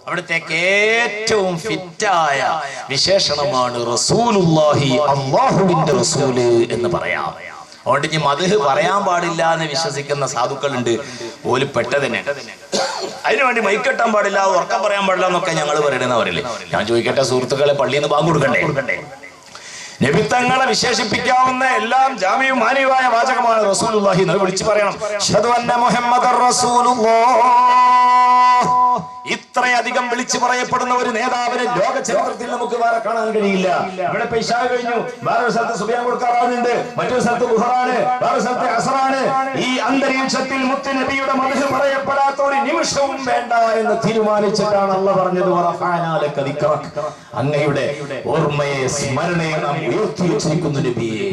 അവിടത്തേക്ക് ഏറ്റവും ഫിറ്റായ വിശേഷണമാണ് റസൂലുള്ളാഹി, അല്ലാഹുവിന്റെ റസൂല് എന്ന് പറയാം. അതുകൊണ്ട് ഇനി മദ്ഹ് പറയാൻ പാടില്ല എന്ന് വിശ്വസിക്കുന്ന സാധുക്കളുണ്ട്, ഓല് പെട്ടതന്നെ. അതിനുവേണ്ടി മൈക്കെട്ടാൻ പാടില്ല, ഉറക്കം പറയാൻ പാടില്ല എന്നൊക്കെ ഞങ്ങൾ പറയണെന്ന് പറയില്ലേ. ഞാൻ ചോദിക്കട്ടെ സുഹൃത്തുക്കളെ, പള്ളിയിൽ നിന്ന് ബാങ്ക് കൊടുക്കണ്ടേ? നബിത്തങ്ങളെ വിശേഷിപ്പിക്കാവുന്ന എല്ലാം ജാമിയും മാനിയുമായ വാചകമാണ് റസൂലുള്ളാഹി എന്ന് വിളിച്ചു പറയണം. അശ്ഹദു അന്ന മുഹമ്മദർ റസൂലുള്ളാഹ്. ഇത്രയധികം വിളിച്ചു പറയപ്പെടുന്ന ഒരു നേതാവിനെ ലോക ചരിത്രത്തിൽ നമുക്ക് വേറെ കാണാൻ കഴിയില്ല. ഇവിടെ ഇശാ കഴിഞ്ഞു, വേറൊരു സ്ഥലത്ത് സുബഹിയാൻ കൊടുക്കാറാവുന്നുണ്ട്, മറ്റൊരു സ്ഥലത്ത് ളുഹറാണ്, വേറൊരു സ്ഥലത്ത് അസറാണ്. ഈ അന്തരീക്ഷത്തിൽ മുത്ത് നബിയുടെ മദ്ഹ് പറയപ്പെടാത്ത ഒരു നിമിഷവും വേണ്ട എന്ന് തീരുമാനിച്ചിട്ടാണ് അല്ലാഹ് പറഞ്ഞത്, വറഫഅനാ ലക ദിക്റക. അങ്ങയുടെ ഓർമ്മയെ, സ്മരണയെ നാം ഉയർത്തി വെച്ചിരിക്കുന്നു നബിയെ.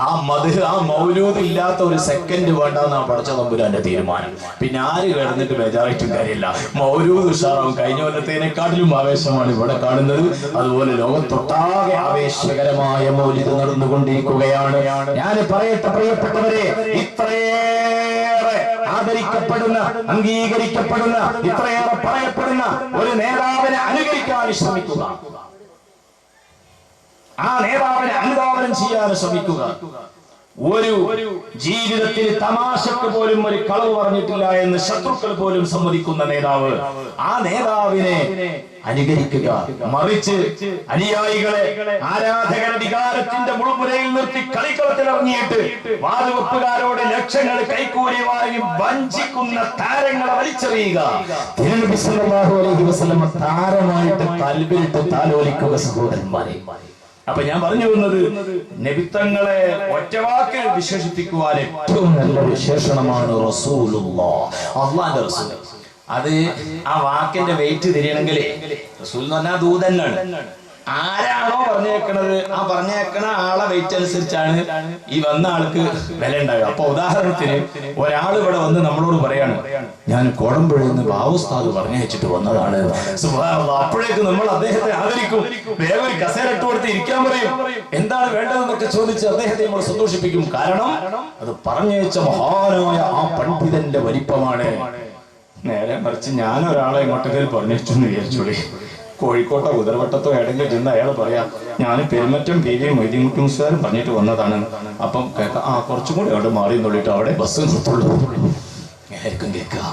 ആ മദ്ഹ്, ആ മൗലൂദ് ഇല്ലാത്ത ഒരു സെക്കൻഡ് വേണ്ടെന്നാണ് പടച്ച തമ്പുരാന്റെ തീരുമാനം. പിന്നെ ആര് കിടന്നിട്ട് ബേജാറായിട്ടും കാര്യമില്ല. മൗലൂദ് ഉഷാറാവും. കഴിഞ്ഞ കൊല്ലത്തേനെക്കാട്ടിലും ആവേശമാണ് ഇവിടെ കാണുന്നത്. അതുപോലെ ലോകത്തൊട്ടാകെ ആവേശകരമായ മൗലിദ് നടന്നുകൊണ്ടിരിക്കുകയാണ്. ഞാൻ പറയട്ടെ പ്രിയപ്പെട്ടവരെ, ഇത്രയേറെ ആദരിക്കപ്പെടുന്ന, അംഗീകരിക്കപ്പെടുന്ന, ഇത്രയേറെ പറയപ്പെടുന്ന ഒരു നേതാവിനെ അനുകരിക്കാൻ ശ്രമിക്കുക, ആ നേതാവിനെ അനുധാവനം ചെയ്യാൻ ശ്രമിക്കുക. ഒരു ജീവിതത്തിൽ തമാശക്ക് പോലും ഒരു കളവ് പറഞ്ഞിട്ടില്ല എന്ന് ശത്രുക്കൾ പോലും സമ്മതിക്കുന്ന നേതാവ്, ആ നേതാവിനെ അനുകരിക്കുക. മറിച്ച് അനുയായികളെ, ആരാധകരുടെ വികാരത്തിന്റെ മുൾമുനയിൽ നിർത്തി കളിക്കളത്തിൽ ഇറങ്ങിയിട്ട് വാതുവെപ്പുകാരോട് ലക്ഷങ്ങൾ കൈക്കൂലി വാങ്ങി വഞ്ചിക്കുന്ന താരങ്ങളെ വലിച്ചെറിയുക. തിരുനബി സല്ലല്ലാഹു അലൈഹി വസല്ലം താരമായിട്ട് കൽബിലിട്ട് താലോലിക്കുക സഹോദരന്മാരെ. അപ്പൊ ഞാൻ പറഞ്ഞു വന്നത്, നബിത്തങ്ങളെ ഒറ്റവാക്കിൽ വിശേഷിപ്പിക്കുവാൻ ഏറ്റവും നല്ല വിശേഷണമാണ് റസൂലുള്ളാഹ്, അല്ലാഹുവിന്റെ റസൂൽ. അത് ആ വാക്കിന്റെ വെയിറ്റ് തിരിയണമെങ്കിൽ റസൂൽ എന്ന് പറഞ്ഞാൽ ദൂതന്നാണ്. ആരാണോ പറഞ്ഞേക്കണത്, ആ പറഞ്ഞേക്കണ ആളെ വെയിറ്റ് അനുസരിച്ചാണ് ഈ വന്ന ആൾക്ക് വില ഉണ്ടാവുക. അപ്പൊ ഉദാഹരണത്തിന് ഒരാൾ ഇവിടെ വന്ന് നമ്മളോട് പറയാണ്, ഞാൻ കോടമ്പുഴയിൽ നിന്ന് ബാവുസ്താദ് പറഞ്ഞയച്ചിട്ട് വന്നതാണ്. സുബ്ഹാനല്ലാഹ്. അപ്പോഴേക്ക് നമ്മൾ അദ്ദേഹത്തെ ആദരിക്കും, വേഗം ഒരു കസേര ഇട്ട് കൊടുത്ത് ഇരിക്കാൻ പറയും, എന്താണ് വേണ്ടതെന്നൊക്കെ ചോദിച്ച് അദ്ദേഹത്തെ നമ്മൾ സന്തോഷിപ്പിക്കും. കാരണം അത് പറഞ്ഞയച്ച മഹാനായ ആ പണ്ഡിതന്റെ വലിപ്പമാണ്. നേരെ മറിച്ച് ഞാൻ ഒരാളെ ഇങ്ങോട്ടേക്ക് പറഞ്ഞയച്ചു എന്ന് വിചാരിച്ചോളി, കോഴിക്കോട്ടോ കുതിരവട്ടത്തോ ഏടെങ്കിലും ചെന്ന് അയാൾ പറയാം, ഞാൻ പെരുമറ്റം പേരിയും മൊയ്തീൻകുട്ടി മുസ്ലിയാരും പറഞ്ഞിട്ട് വന്നതാണ്. അപ്പം കേൾക്കാം, ആ കുറച്ചും കൂടി അവിടെ മാറി നോളിട്ട് അവിടെ ബസ് നിർത്തുള്ളൂ. ആയിരിക്കും കേൾക്കുക.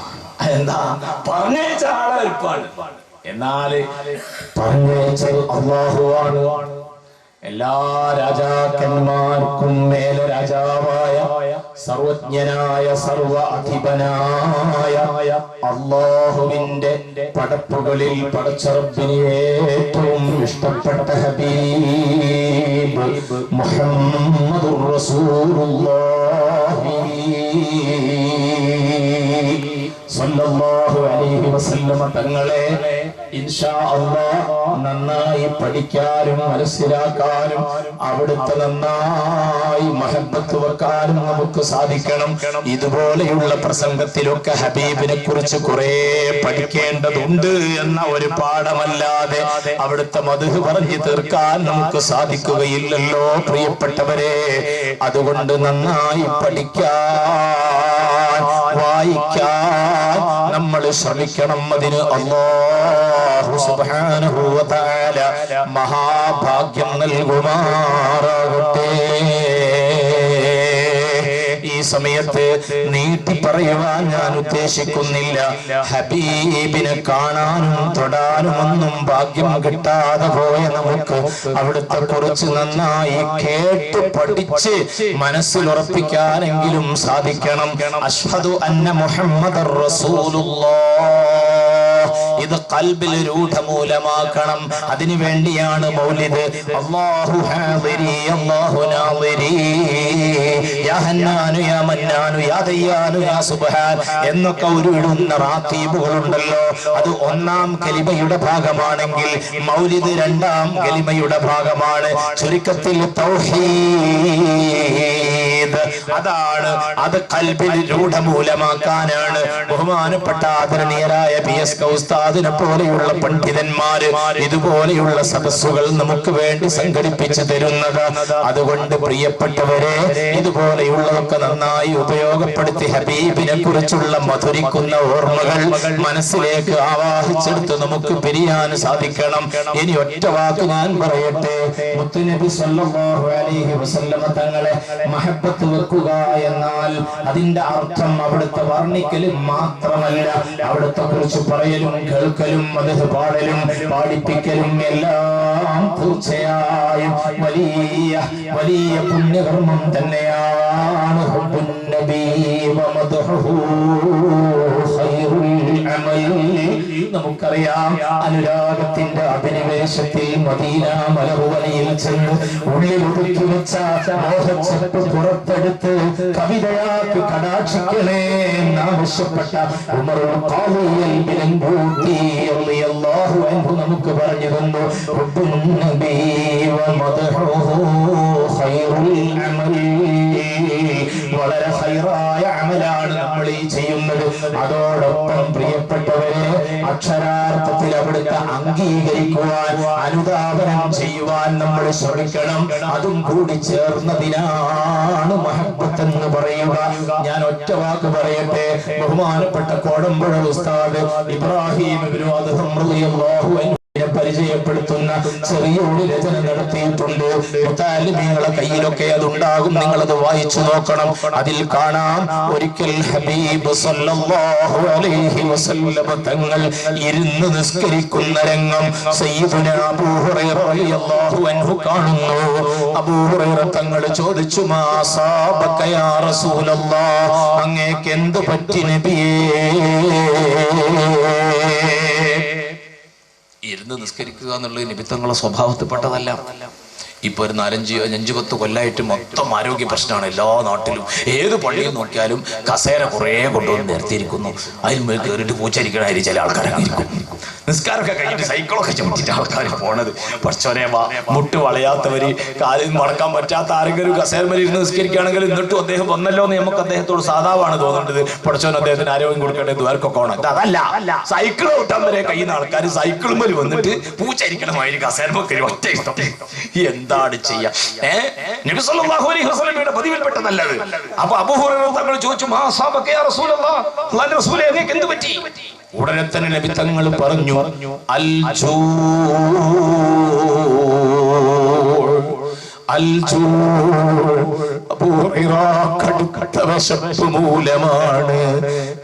എന്താ പറഞ്ഞയച്ച ആളെ വലിപ്പാണ്. എന്നാല് പറഞ്ഞയച്ചത് അല്ലാഹുവാണ്. എല്ലാ രാജാക്കന്മാർക്കും മേലെ രാജാവായ, സർവജ്ഞനായ, സർവ അധിപനായ അല്ലാഹുവിന്റെ പടപ്പുകളിൽ പടച്ച റബ്ബിന് ഏറ്റവും ഇഷ്ടപ്പെട്ട ഹബീബ് മുഹമ്മദുർ റസൂലുള്ളാഹി സല്ലല്ലാഹു അലൈഹി വസല്ലമ തങ്ങളെ ഇൻഷാ അല്ലാഹ് നന്നായി പഠിക്കാനും മനസ്സിലാക്കാനും അവിടുത്തെ നന്നായി മഹബത്ത് വെക്കാനും നമുക്ക് സാധിക്കണം. ഇതുപോലെയുള്ള പ്രസംഗത്തിലൊക്കെ ഹബീബിനെ കുറിച്ച് കുറെ പഠിക്കേണ്ടതുണ്ട് എന്ന ഒരു പാഠമല്ലാതെ അവിടുത്തെ മദ്ഹ് പറഞ്ഞു തീർക്കാൻ നമുക്ക് സാധിക്കുകയില്ലല്ലോ പ്രിയപ്പെട്ടവരെ. അതുകൊണ്ട് നന്നായി പഠിക്കാൻ, വായിക്കാൻ നമ്മൾ ശ്രമിക്കണം. അതിന് അല്ലാഹു സുബ്ഹാനഹു വ തആല മഹാഭാഗ്യം നൽകുമാറാകട്ടെ. ഈ സമയത്ത് നീട്ടി പറയുവാൻ ഞാൻ ഉദ്ദേശിക്കുന്നില്ല. ഹബീബിനെ കാണാനും തൊടാനും ഒന്നും ഭാഗ്യം കിട്ടാതെ പോയ നമുക്ക് അവിടുത്തെ കുറിച്ച് നന്നായി കേട്ട് പഠിച്ച് മനസ്സിലുറപ്പിക്കാനെങ്കിലും സാധിക്കണം. അശ്ഹദു അന്ന മുഹമ്മദർ റസൂലുള്ളാഹ്, ഇത് ഖൽബിൽ രൂഢമൂലമാക്കണം. അതിനു വേണ്ടിയാണ് മൗലിദ്. അല്ലാഹു ഹാദിരി അല്ലാഹു നാദിരി, യാ ഹന്നാനു യാ മന്നാനു യാ ദയ്യാനു യാ സുബ്ഹാൻ എന്നൊക്കെ ഉരുവിടുന്ന റാത്തീബുകളുണ്ടല്ലോ. അത് ഒന്നാം കലിമയുടെ ഭാഗമാണെങ്കിൽ മൗലിദ് രണ്ടാം കലിമയുടെ ഭാഗമാണ്. ചുരുക്കത്തിൽ തൗഹീദ് തൗഹീദ്. അതാണ് അത് ഖൽബിൽ രൂഢമൂലമാക്കാനാണ് ബഹുമാനപ്പെട്ട ആദരണീയരായ PS ഉസ്താദിനെ പോലെയുള്ള പണ്ഡിതന്മാര് ഇതുപോലെയുള്ള സദസ്സുകൾ നമുക്ക് വേണ്ടി സംഘടിപ്പിച്ചു തരുന്നത്. അതുകൊണ്ട് പ്രിയപ്പെട്ടവരെ, ഇതുപോലെയുള്ളതൊക്കെ നന്നായി ഉപയോഗപ്പെടുത്തി ഹബീബിനെ കുറിച്ചുള്ള മധുരിക്കുന്ന ഓർമ്മകൾ മനസ്സിലേക്ക് ആവാഹിച്ചെടുത്ത് നമുക്ക് പിരിയാൻ സാധിക്കണം. ഇനി ഒറ്റ വാക്ക് ഞാൻ പറയട്ടെ. മുത്തുനബി സല്ലല്ലാഹു അലൈഹി വസല്ലമ തങ്ങളെ മഹബ്ബത്ത് വെക്കുക എന്നാൽ അതിന്റെ അർത്ഥം അവിടുത്തെ വർണ്ണിക്കലും മാത്രമല്ല, അവിടുത്തെ കുറിച്ച് പറയലും കേൾക്കലും മദഹ് പാടലും പാടിപ്പിക്കലും എല്ലാം തീർച്ചയായും വലിയ വലിയ പുണ്യകർമ്മം തന്നെയാണ്. ഹുബ്ബുൻ നബി വമദ്ഹുഹു ഖൈറുൽ അമൽ. നമുക്കറിയാം, അനുരാഗത്തിന്റെ അഭിനിവേശത്തിൽ മദീന മലർവലയിൽ ചെന്ന് ഉള്ളിലൊതുക്കി വെച്ച മോഹച്ചെപ്പ് പുറത്തെടുത്ത് കവിതയാക്കി കടാക്ഷിക്കണേ എന്നാവശ്യപ്പെട്ട ഉമറുൽ ഖാദിയൽ ബിലൻബൂത്തി റളിയല്ലാഹു അൻഹു നമുക്ക് പറഞ്ഞു തന്നു. ഹുബ്ബുൻ നബി വമദ്ഹുഹു ഖൈറുൽ അമൽ. വളരെ ഖൈറായ അമലാണ് നമ്മൾ ഈ ചെയ്യുന്നത്. അതോടൊപ്പം പ്രിയപ്പെട്ടവരെ, അക്ഷരാർത്ഥത്തിൽ അവിടുത്തെ അംഗീകരിക്കുവാൻ, അനുധാവനം ചെയ്യുവാൻ നമ്മൾ ശ്രമിക്കണം. അതും കൂടി ചേർന്നതിനാണ് മഹബ്ബത്ത് എന്ന് പറയുക. ഞാൻ ഒറ്റ വാക്ക് പറയട്ടെ. ബഹുമാനപ്പെട്ട കോടമ്പുഴ ഉസ്താദ് ഇബ്രാഹിം ഇബ്നു അദ്ഹം റളിയല്ലാഹു അൻഹു പരിചയപ്പെടുത്തുന്ന ചെറിയൊരു രചന നടത്തിയിട്ടുണ്ട്. മുത്താലിമീങ്ങളെ കയ്യിലൊക്കെ അതുണ്ടാകും, നിങ്ങളത് വായിച്ചു നോക്കണം. അതിൽ കാണാം, ഒരിക്കൽ ഹബീബ് സല്ലല്ലാഹു അലൈഹി വസല്ലമ തങ്ങൾ ഇരുന്ന് നിസ്കരിക്കുന്ന രംഗം സയ്യിദുനാ അബൂ ഹുറൈറ റളിയല്ലാഹു അൻഹു കാണുന്നു. അബൂ ഹുറൈറ തങ്ങൾ ചോദിച്ചു, മാ സാബക യാ റസൂലല്ലാഹ്, അങ്ങേക്ക് എന്ത് പറ്റി നബിയേ? ഇരുന്ന് നിസ്കരിക്കുക എന്നുള്ളത് നിമിത്തങ്ങളുടെ സ്വഭാവത്തിൽപ്പെട്ടതല്ല. ഇപ്പൊ ഒരു 4-5-10 കൊല്ലായിട്ട് മൊത്തം ആരോഗ്യ പ്രശ്നമാണ് എല്ലാ നാട്ടിലും. ഏത് പള്ളിയിൽ നോക്കിയാലും കസേര കുറേ കൊണ്ടുവന്ന് നിർത്തിയിരിക്കുന്നു. അതിന് മേൽ കയറിയിട്ട് പൂച്ചരിക്കണായി ചില ആൾക്കാരൊക്കെ ഇരിക്കും. നിസ്കാരമൊക്കെ കഴിഞ്ഞിട്ട് സൈക്കിളൊക്കെ ചവിട്ടിട്ട് ആൾക്കാർ പോണത്. പക്ഷേ മുട്ട് വളയാത്തവര്, കാലിൽ മടക്കാൻ പറ്റാത്ത ആരെങ്കിലും കസേരമേൽ ഇരുന്ന് നിസ്കരിക്കുകയാണെങ്കിൽ എന്നിട്ടും അദ്ദേഹം വന്നല്ലോ എന്ന് നമുക്ക് അദ്ദേഹത്തോട് സാധാവാണ് തോന്നുന്നത്. പഠിച്ചവൻ അദ്ദേഹത്തിന് ആരോഗ്യം കൊടുക്കേണ്ട ദ്വാരക്കൊക്കെ ഓണം. അതല്ല, സൈക്കിൾ ഓട്ടാൻ വരെ കഴിയുന്ന ആൾക്കാർ സൈക്കിളുമേൽ വന്നിട്ട് പൂച്ചരിക്കണമാതിരി കസേരമൊക്കെ ഒറ്റ ഇഷ്ടം. എന്താണ് ചെയ്യാ? നബി സല്ലല്ലാഹു അലൈഹി വസല്ലമയുടെ പതിവിൽപ്പെട്ടതല്ലത്. അപ്പൊ അബൂ ഹുറൈറ തങ്ങൾ ചോദിച്ചു, മാ സാബക യാ റസൂലല്ലാഹ്, അല്ലാഹുവിന്റെ റസൂലേ അങ്ങേക്ക് എന്ത് പറ്റി? ഉടനെ തന്നെ നബി തങ്ങൾ പറഞ്ഞു, അൽ ജൂ മൂലമാണ്.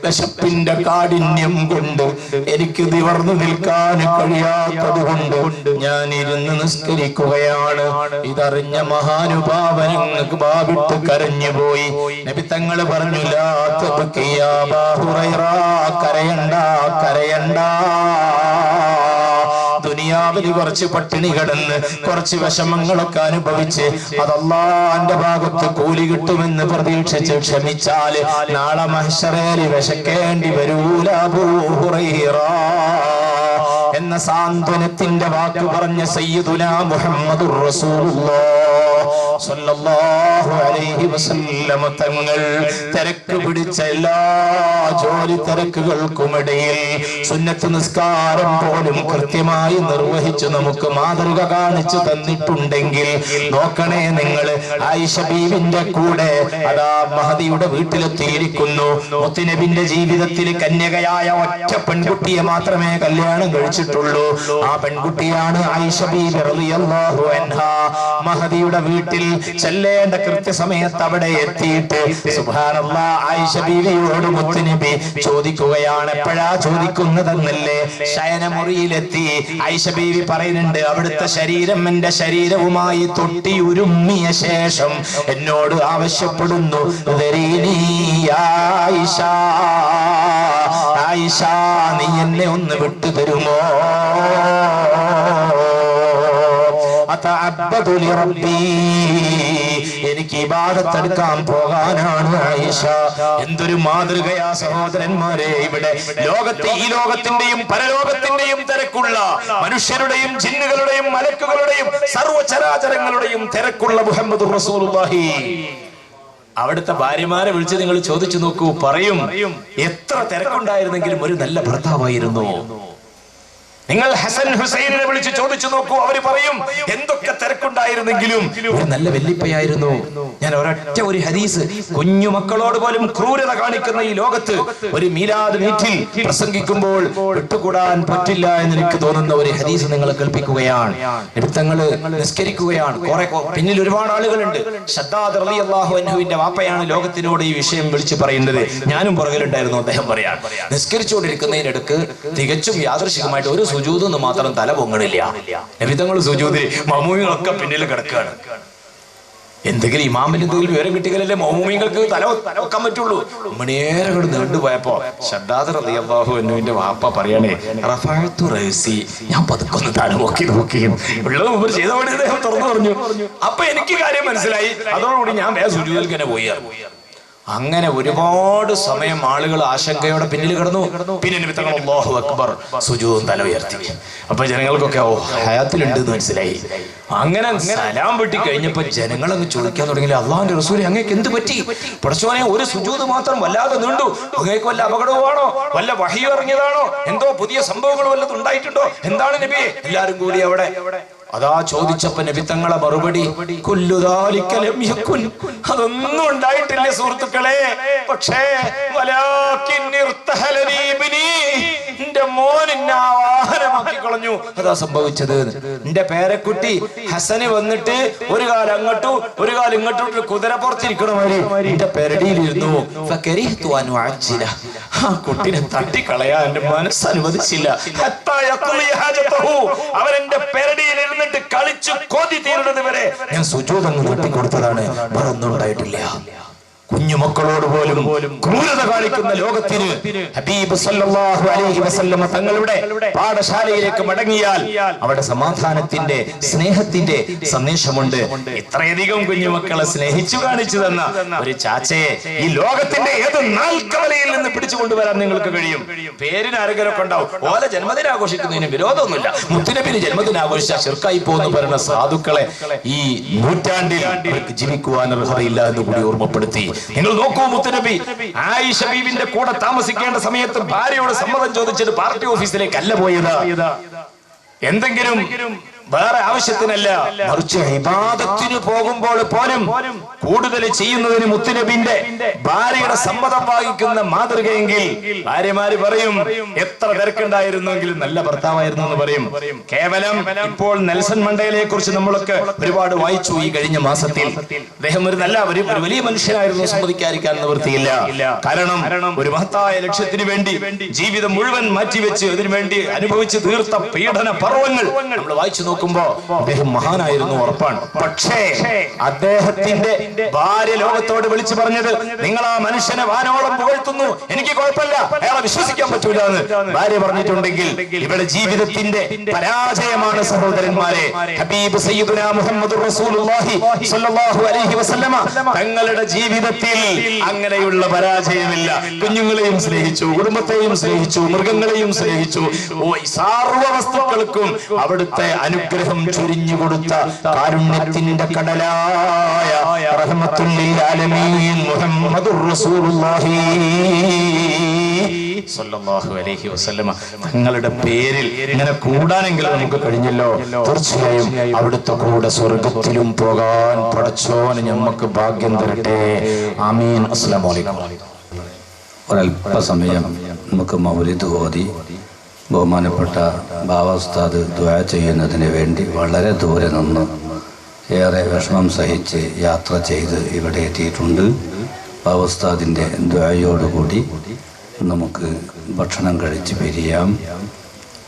വിശപ്പിന്റെ കാഠിന്യം കൊണ്ട് എനിക്ക് നിവർന്നു നിൽക്കാൻ കഴിയാത്തത് കൊണ്ട് ഞാൻ ഇരുന്ന് നിസ്കരിക്കുകയാണ്. ഇതറിഞ്ഞ മഹാനുഭാവനങ്ങൾക്ക് ബാവിട്ട് കരഞ്ഞുപോയി. നബി തങ്ങൾ പറഞ്ഞു, ലാ തബ്കി യാ അബൂ ഹുറൈറ, കരയണ്ട കരയണ്ട. ദുനിയാവിൽ കുറച്ച് പട്ടിണി കിടന്ന് കുറച്ച് വിഷമങ്ങളൊക്കെ അനുഭവിച്ച് അത് അല്ലാഹുവിന്റെ ഭാഗത്ത് കൂലി കിട്ടുമെന്ന് പ്രതീക്ഷിച്ച് ക്ഷമിച്ചാൽ നാളെ മഹ്ശറിൽ വിശക്കേണ്ടി വരൂല അബൂ ഹുറൈറ എന്ന സാന്ത്വനത്തിന്റെ വാക്ക് പറഞ്ഞ സയ്യിദുനാ മുഹമ്മദുർ റസൂലുള്ളാഹ് സല്ലല്ലാഹു അലൈഹി വസല്ലം തങ്ങൾ തിരക്ക് പിടിച്ച എല്ലാ ജോലി തിരക്കുകൾക്കുമിടയിൽ സുന്നത്ത് നിസ്കാരം പോലും കൃത്യമായി നിർവഹിച്ച് നമുക്ക് മാതൃക കാണിച്ചു തന്നിട്ടുണ്ടെങ്കിൽ നോക്കണേ നിങ്ങൾ. ആയിഷ ബീവിന്റെ കൂടെ അതാ മഹദിയുടെ വീട്ടിലെത്തിയിരിക്കുന്നു. മുത്തുനബിന്റെ ജീവിതത്തിൽ കന്യകയായ ഒറ്റ പെൺകുട്ടിയെ മാത്രമേ കല്യാണം കഴിച്ചിട്ടുള്ളൂ. ആ പെൺകുട്ടിയാണ് ആയിഷ ബീവി റളിയല്ലാഹു അൻഹാ. മഹദിയുടെ വീട്ടിൽ ചെല്ലേണ്ട കൃത്യസമയത്ത് അവിടെ എത്തിയിട്ട് സുബ്ഹാനല്ലാഹ് ആയിഷ ബീവിയോട് മുത്തുനബി ചോദിക്കുകയാണ്. എപ്പോഴാ ചോദിക്കുന്നതെന്നല്ലേ? ശയനമുറിയിലെത്തി ആയിഷ ബീവി പറയുന്നുണ്ട്, അവിടുത്തെ ശരീരം എന്റെ ശരീരവുമായി തൊട്ടിയുരുമ്മിയ ശേഷം എന്നോട് ആവശ്യപ്പെടുന്നു, ആയിഷ ആയിഷ നീ എന്നെ ഒന്ന് വിട്ടു തരുമോ? എനിക്ക് ഇബാദത്ത് എടുക്കാൻ പോകാനാണ് ആയിഷ. എന്തൊരു മാതൃകയാ സഹോദരന്മാരെ! ഇവിടെ ലോകത്തെ ഈ ലോകത്തിന്റെയും പരലോകത്തിന്റെയും തിരക്കുള്ള മനുഷ്യരുടെയും ജിന്നുകളുടെയും മലക്കുകളുടെയും സർവ്വചരാചരങ്ങളുടെയും തിരക്കുള്ള മുഹമ്മദുർ റസൂലുള്ളാഹി അവിടുത്തെ ഭാര്യമാരെ വിളിച്ച് നിങ്ങൾ ചോദിച്ചു നോക്കൂ, പറയും എത്ര തിരക്കുണ്ടായിരുന്നെങ്കിലും ഒരു നല്ല ഭർത്താവായിരുന്നു. നിങ്ങൾ ഹസൻ ഹുസൈനെ വിളിച്ച് ചോദിച്ചു നോക്കൂ, അവര് പറയും എന്തൊക്കെ തിരക്കുണ്ടായിരുന്നെങ്കിലും ഒരു നല്ല വെല്ലിപ്പയായിരുന്നു. ഞാൻ ഒരു ഹദീസ്, കുഞ്ഞു മക്കളോട് പോലും ക്രൂരത കാണിക്കുന്ന ഈ ലോകത്ത് ഒരു മീലാദ് മീറ്റിൽ പ്രസംഗിക്കുമ്പോൾ വിട്ടുകൂടാൻ പറ്റില്ല എന്ന് എനിക്ക് തോന്നുന്ന ഒരു ഹദീസ് നിങ്ങളെ കേൾപ്പിക്കുകയാണ്. നിമിത്തങ്ങള് നിസ്കരിക്കുകയാണ്, കുറെ പിന്നിൽ ഒരുപാട് ആളുകളുണ്ട്. ഷദ്ദാദ് റളിയല്ലാഹു അൻഹുവിന്റെ വാപ്പയാണ് ലോകത്തിനോട് ഈ വിഷയം വിളിച്ചു പറയുന്നത്. ഞാനും പുറകിലുണ്ടായിരുന്നു. അദ്ദേഹം പറയാൻ, നിസ്കരിച്ചുകൊണ്ടിരിക്കുന്നതിനിടക്ക് തികച്ചും യാദൃശികമായിട്ട് ഒരു സുജൂദ് മാത്രം തല പൊങ്ങണില്ല. നബിതങ്ങൾ സുജൂദിൽ, മഅ്മൂമികളൊക്കെ പിന്നിൽ കിടക്കുകയാണ്. എന്തെങ്കിലും ഇമാമിന് എന്തെങ്കിലും വിവരം കിട്ടിയാലല്ലേ മഅ്മൂമിങ്ങൾക്ക് തല വെക്കാൻ പറ്റുള്ളൂ. നേരെ കൊണ്ട് നീണ്ടുപോയപ്പോ ഷദ്ദാദ് റളിയല്ലാഹു അൻഹുവിന്റെ വാപ്പ പറയണേ, റഫഅതു റഅസി, ഞാൻ പതുക്കൊന്ന് തല നോക്കി ഉള്ളത് മുമ്പ് ചെയ്ത പണി അദ്ദേഹം തുറന്നു പറഞ്ഞു. അപ്പൊ എനിക്ക് കാര്യം മനസ്സിലായി. അതോടുകൂടി ഞാൻ വേറെ സുജൂദിൽ തന്നെ പോയി. അങ്ങനെ ഒരുപാട് സമയം ആളുകൾ ആശങ്കയോടെ പിന്നിൽ കിടന്നു. പിന്നെ നിമിത്തങ്ങൾ അല്ലാഹു അക്ബർ, സുജൂദും തല ഉയർത്തി. അപ്പൊ ജനങ്ങൾക്കൊക്കെ ഹയാത്തിലുണ്ട് എന്ന് മനസ്സിലായി. അങ്ങനെ സലാം വെട്ടി കഴിഞ്ഞപ്പോ ജനങ്ങളങ്ങ് ചോദിക്കാൻ തുടങ്ങി, അള്ളാഹുവിന്റെ റസൂലേ, അങ്ങേക്ക് എന്ത് പറ്റി? പടച്ചോനെ, ഒരു സുജൂദ് മാത്രം വല്ലാതെ നീണ്ടു. അങ്ങേക്ക് വല്ല അപകടവുമാണോ? വല്ല വഹി ഇറങ്ങിയതാണോ? എന്തോ പുതിയ സംഭവങ്ങൾ വല്ലതും ഉണ്ടായിട്ടുണ്ടോ? എന്താണ് നബിയെ? എല്ലാരും കൂടി അവിടെ അതാ ചോദിച്ചപ്പോ നബി തങ്ങളെ മറുപടി, അതൊന്നും ഉണ്ടായിട്ടില്ല സുഹൃത്തുക്കളെ. പക്ഷേ എന്റെ മോൻ എന്നെ വാഹനമാക്കി കളഞ്ഞു, അതാ സംഭവിച്ചത്. എന്റെ പേരക്കുട്ടി ഹസന് വന്നിട്ട് ഒരു കാലം അങ്ങോട്ടും ഒരു കാലം ഇങ്ങോട്ടും കുതിര പുറത്തിരിക്കണമാതിരി എന്റെ പെരടിയിലിരുന്നു. ആ കുട്ടിനെ തട്ടിക്കളയാൻ എന്റെ മനസ്സ് അനുവദിച്ചില്ല. അവരെന്റെ പെരടിയിലിരുന്നിട്ട് കളിച്ചു കൊതി തീരുന്നത് വരെ ഞാൻ സുജൂദ് അങ്ങ് നീട്ടിക്കൊടുത്തതാണ്. വേറെ ഒന്നും ഉണ്ടായിട്ടില്ല. കുഞ്ഞുമക്കളോട് പോലും ക്രൂരത കാണിക്കുന്ന ലോകത്തിന് ഹബീബ് സല്ലല്ലാഹു അലൈഹി വസല്ലമ തങ്ങളുടെ പാഠശാലയിലേക്ക് മടങ്ങിയാൽ അവിടെ സമാധാനത്തിന്റെ, സ്നേഹത്തിന്റെ സന്ദേശമുണ്ട്. ഇത്രയധികം കുഞ്ഞുമക്കളെ സ്നേഹിച്ചു കാണിച്ചു തന്ന ഒരു ചാച്ചയെ ഈ ലോകത്തിന്റെ ഏത് നാൽക്കവലയിൽ നിന്ന് പിടിച്ചു കൊണ്ടുവരാൻ നിങ്ങൾക്ക് കഴിയും. പേരിന് ആരെങ്കിലൊക്കെ ഉണ്ടാവും. ഓലെ ജന്മദിനം ആഘോഷിക്കുന്നതിന് വിരോധമൊന്നുമില്ല. മുത്തുനബിന് ജന്മദിനം ആഘോഷിച്ച ശിർക്കായി പോകുന്നു പറയുന്ന സാധുക്കളെ ഈ നൂറ്റാണ്ടിൽ ജീവിക്കുവാൻ അർഹതയില്ല എന്ന് കൂടി ഓർമ്മപ്പെടുത്തി. നിങ്ങൾ നോക്കൂ, മുത്തുനബി ആയിഷ ബീവിന്റെ കൂടെ താമസിക്കേണ്ട സമയത്ത് ഭാര്യയോട് സമ്മതം ചോദിച്ചിട്ട് പാർട്ടി ഓഫീസിലേക്ക് അല്ല പോയത്. എന്തെങ്കിലും വേറെ ആവശ്യത്തിനല്ല, മറിച്ച് ഇബാദത്തിന് പോകുമ്പോൾ പോലും കൂടുതൽ ചെയ്യുന്നതിന് മുത്തുനബിന്റെ ഭാര്യയുടെ സമ്മതം വാങ്ങിക്കുന്ന മാതൃകയെങ്കിൽ ഭാര്യമാര് പറയും എത്ര തിരക്കുണ്ടായിരുന്നെങ്കിലും നല്ല ഭർത്താവായിരുന്നു എന്ന് പറയും. കേവലം ഇപ്പോൾ നെൽസൺ മണ്ടേലയെ കുറിച്ച് നമ്മളൊക്കെ ഒരുപാട് വായിച്ചു ഈ കഴിഞ്ഞ മാസത്തിൽ. അദ്ദേഹം ഒരു വലിയ മനുഷ്യനായിരുന്നു, സമ്മതിക്കാതിരിക്കാൻ നിവൃത്തിയില്ല. കാരണം ഒരു മഹത്തായ ലക്ഷ്യത്തിന് വേണ്ടി ജീവിതം മുഴുവൻ മാറ്റിവെച്ച് അതിനുവേണ്ടി അനുഭവിച്ച് തീർത്ത പീഡന പർവ്വങ്ങൾ നമ്മൾ വായിച്ചു നോക്കുമ്പോ അദ്ദേഹം മഹാനായിരുന്നു, ഉറപ്പാണ്. പക്ഷേ അദ്ദേഹത്തിന്റെ ഭാര്യ ലോകത്തോട് വിളിച്ചു പറഞ്ഞത്, നിങ്ങൾ ആ മനുഷ്യനെ വാനോളം പുകഴ്ത്തുന്നു, എനിക്ക് കുഴപ്പമില്ല, അയാളെ വിശ്വസിക്കാൻ പറ്റൂല എന്ന് ഭാര്യ പറഞ്ഞിട്ടുണ്ടെങ്കിൽ ഇവിടെ ജീവിതത്തിന്റെ പരാജയമാണ് സഹോദരന്മാരെ. ഹബീബ് സയ്യിദുനാ മുഹമ്മദുർ റസൂലുള്ളാഹി സ്വല്ലല്ലാഹു അലൈഹി വസല്ലമ തങ്ങളുടെ ജീവിതത്തിൽ അങ്ങനെയുള്ള പരാജയമില്ല. കുഞ്ഞുങ്ങളെയും സ്നേഹിച്ചു, കുടുംബത്തെയും സ്നേഹിച്ചു, മൃഗങ്ങളെയും സ്നേഹിച്ചു. സർവ്വ വസ്തുക്കൾക്കും അവിടുത്തെ അനുഗ്രഹം ചൊരിഞ്ഞു കൊടുത്ത കാരുണ്യത്തിന്റെ കടലായ റഹ്മത്തുൽ ലിൽ ആലമീൻ മുഹമ്മദുർ റസൂലുള്ളാഹി സ്വല്ലല്ലാഹു അലൈഹി വസല്ലമ തങ്ങളുടെ പേരിൽ ഇങ്ങനെ കൂടാനെങ്കിലും നമുക്ക് കഴിഞ്ഞല്ലോ. തീർച്ചയായും അവിടുത്തെ കൂടെ സ്വർഗത്തിലും പോകാൻ പടച്ചോൻ നമുക്ക് ഭാഗ്യം തരട്ടെ. ആമീൻ. അസ്സലാമു അലൈക്കും. ഒരല്പസമയം നമുക്ക് മൗലിദ് ഓതി ബഹുമാനപ്പെട്ട ബാവ ഉസ്താദ് ദുആ ചെയ്യുന്നതിന് വേണ്ടി വളരെ ദൂരെ നിന്ന് ഏറെ വിഷമം സഹിച്ച് യാത്ര ചെയ്ത് ഇവിടെ എത്തിയിട്ടുണ്ട്. ബാവ ഉസ്താദിൻ്റെ ദുആയോടുകൂടി നമുക്ക് ഭക്ഷണം കഴിച്ച് പിരിയാം.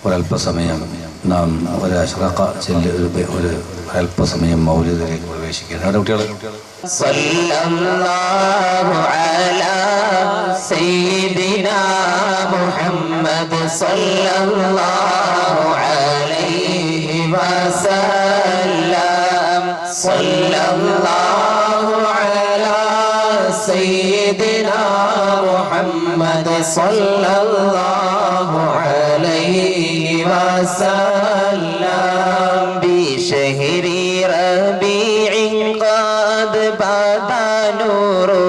ഒരല്പസമയം നാം ഒരു അല്പസമയം മൗലിദിലേക്ക് പ്രവേശിക്കുകയാണ്. അവിടെ കുട്ടികൾ സല്ലല്ലാഹു അലാ സയ്യിദിനാ മുഹമ്മദ് സല്ലല്ലാഹു അലൈഹി വസല്ലം. സല്ലല്ലാഹു അലാ സയ്യിദിനാ മുഹമ്മദ് സല്ലല്ലാഹു അലൈഹി വസല്ലം. ബിശഹരി റബീഇൻ ഖദ് ബദാ നൂറു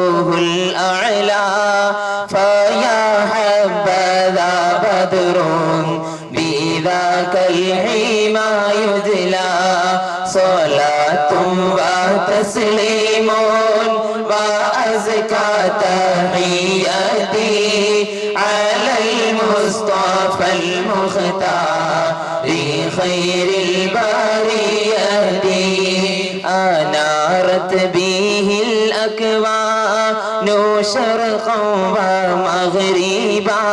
كالحمى يجلى صلاة وتسليم وأزكى تحياتي على المصطفى المختار خير البرية أنارت به الأكوان شرقا ومغربا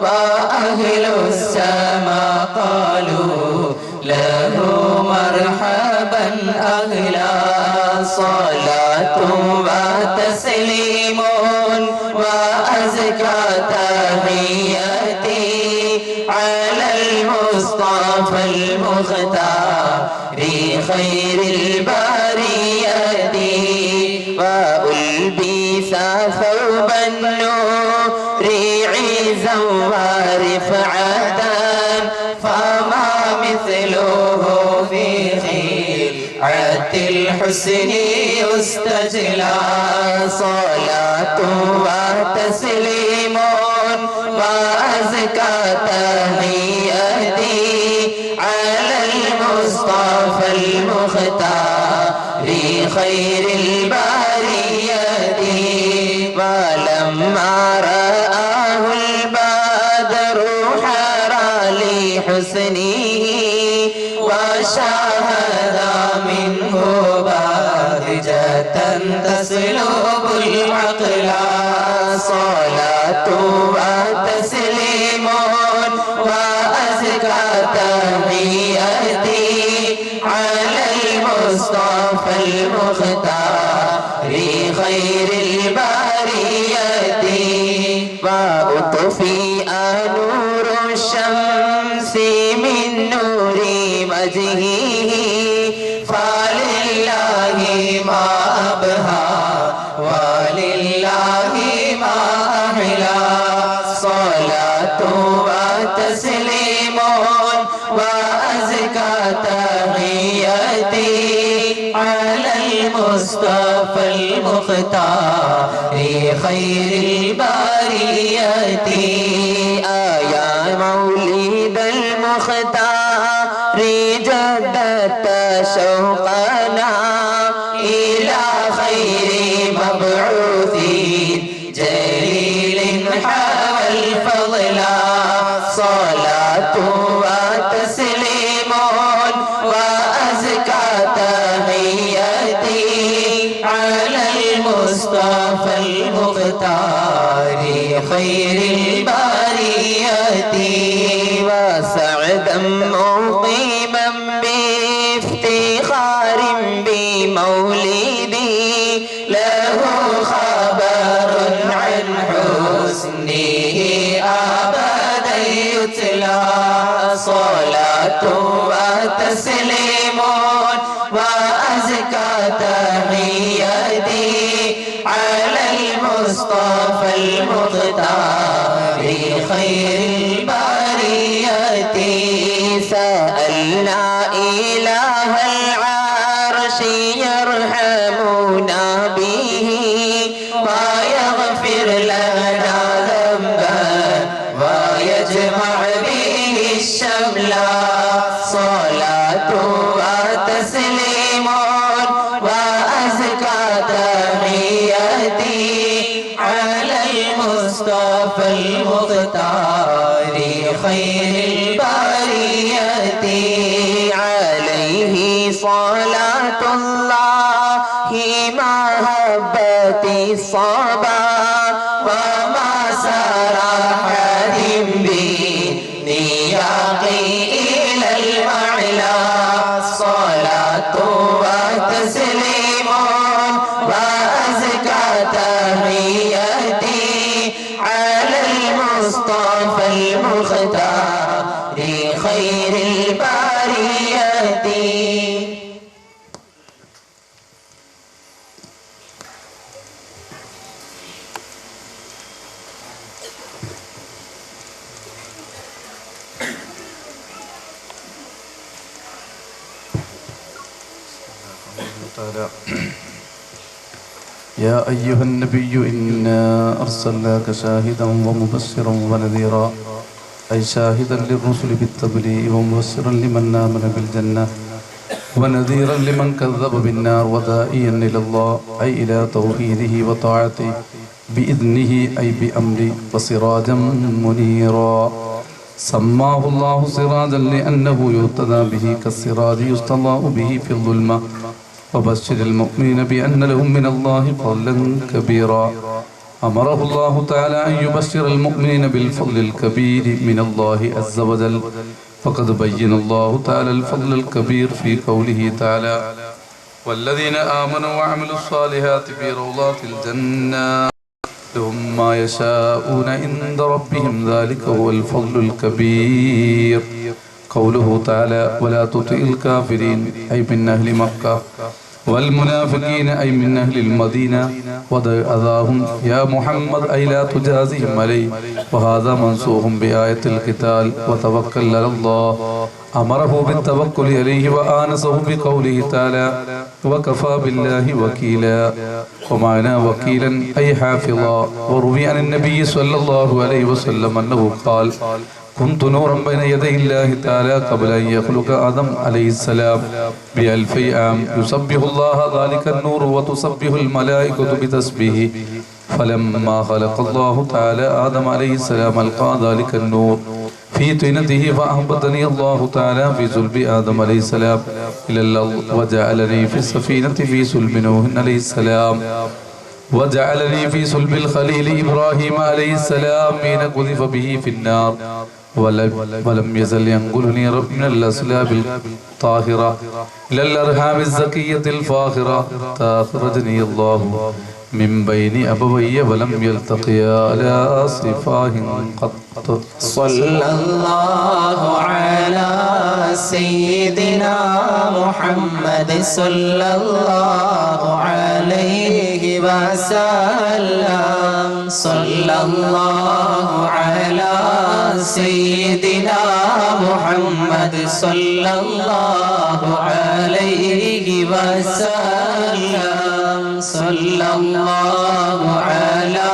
وأهل السماء قالوا له مرحبا أهلا صلاة وتسليم وأزكى تحياتي على المصطفى المختار خير البرية وألبس ثوب النور عزا ورفعة فما مثله في خلعة الحسن يستجلى صلاة وتسليم وأزكى تحياتي على المصطفى المختار خير البرية ولما رآه البدر حرى لحسنه وشاهد منه بهجة تسلب العقل صلاة وتسليم وأزكى تحياتي على المصطفى المختار خير البرية وأطفئ نور الشمس من نور وجهه فلله ما أبهى ولله ما أحلى صلاة وتسليم وأزكى تحياتي على المصطفى المختار خير البرية يا مولد المختار جددت شوقنا إلى خير مبعوث جليل حوى الفضل صلاة وتسليم وأزكى تحياتي على المصطفى المختار خير البرية وسعدا مقيما بافتخار بمولدي له خبر عن حسنه أبدا يتلى صلاة وتسليم وأزكى تحياتي على المصطفى المختار خير البرية سألنا إله العرش يرحمنا به ويغفر لنا ذنبا ويجمع به الشمل صلاة وتسليم وأزكى تحياتي على المصطفى المختار خير البرية عليه صلاة الله محبة الصبا وما سار أحد بنياقي إلى المعلى صلاة وتسليم وأزكى تحياتي على المصطفى المختار خير البرية يا أيها النبي إنا أرسلناك شاهدا ومبشرا ونذيرا أي شاهدا للرسل بالتبليغ ومبشرا لمن آمن بالجنة ونذيرا لمن كذب بالنار وداعيا إلى الله أي إلى توحيده وطاعته بإذنه أي بأمره وسراجا منيرا سماه الله سراجا لأنه يهتدى به كالسراج يستضاء به في الظلمة وبشر المؤمنين بأن لهم من الله فضلا كبيرا أمره الله تعالى أن يبشر المؤمنين بالفضل الكبير من الله عز وجل فقد بين الله تعالى الفضل الكبير في قوله تعالى والذين آمنوا وعملوا الصالحات في روضات الجنة لهم ما يشاءون عند ربهم ذلك هو الفضل الكبير قوله تعالى ولا تطع الكافرين أي من أهل مكة والمنافقين أي من أهل المدينة ودع أذاهم يا محمد أي لا تجازهم عليه وهذا منسوخ بآية القتال وتوكل على الله أمره بالتوكل عليه وآنسه بقوله تعالى وكفى بالله وكيلا ومعنى وكيلا أي حافظا وروي عن النبي صلى الله عليه وسلم أنه قال كنت نورا بين يدي الله تعالى قبل أن يخلق آدم عليه السلام ب1000 عام يسبح الله ذلك النور وتسبح الملائكة بتسبيحه فلما خلق الله تعالى آدم عليه السلام ألقى ذلك النور في طينته فأهبطني الله تعالى في صلب آدم عليه السلام إلى الأرض وجعلني في السفينة في صلب نوح عليه السلام وجعلني في صلب الخليل إبراهيم عليه السلام حين قذف به في النار ولم يزل ينقلني من الأسلاب الطاهرة إلى الأرحام الزكية الفاخرة تأخرجني الله من بين أبوي ولم يلتقيا على صفاه قط صلى الله على سيدنا محمد صلى الله عليه وسلم صلى الله على سيدنا محمد صلى الله عليه وسلم صلى الله على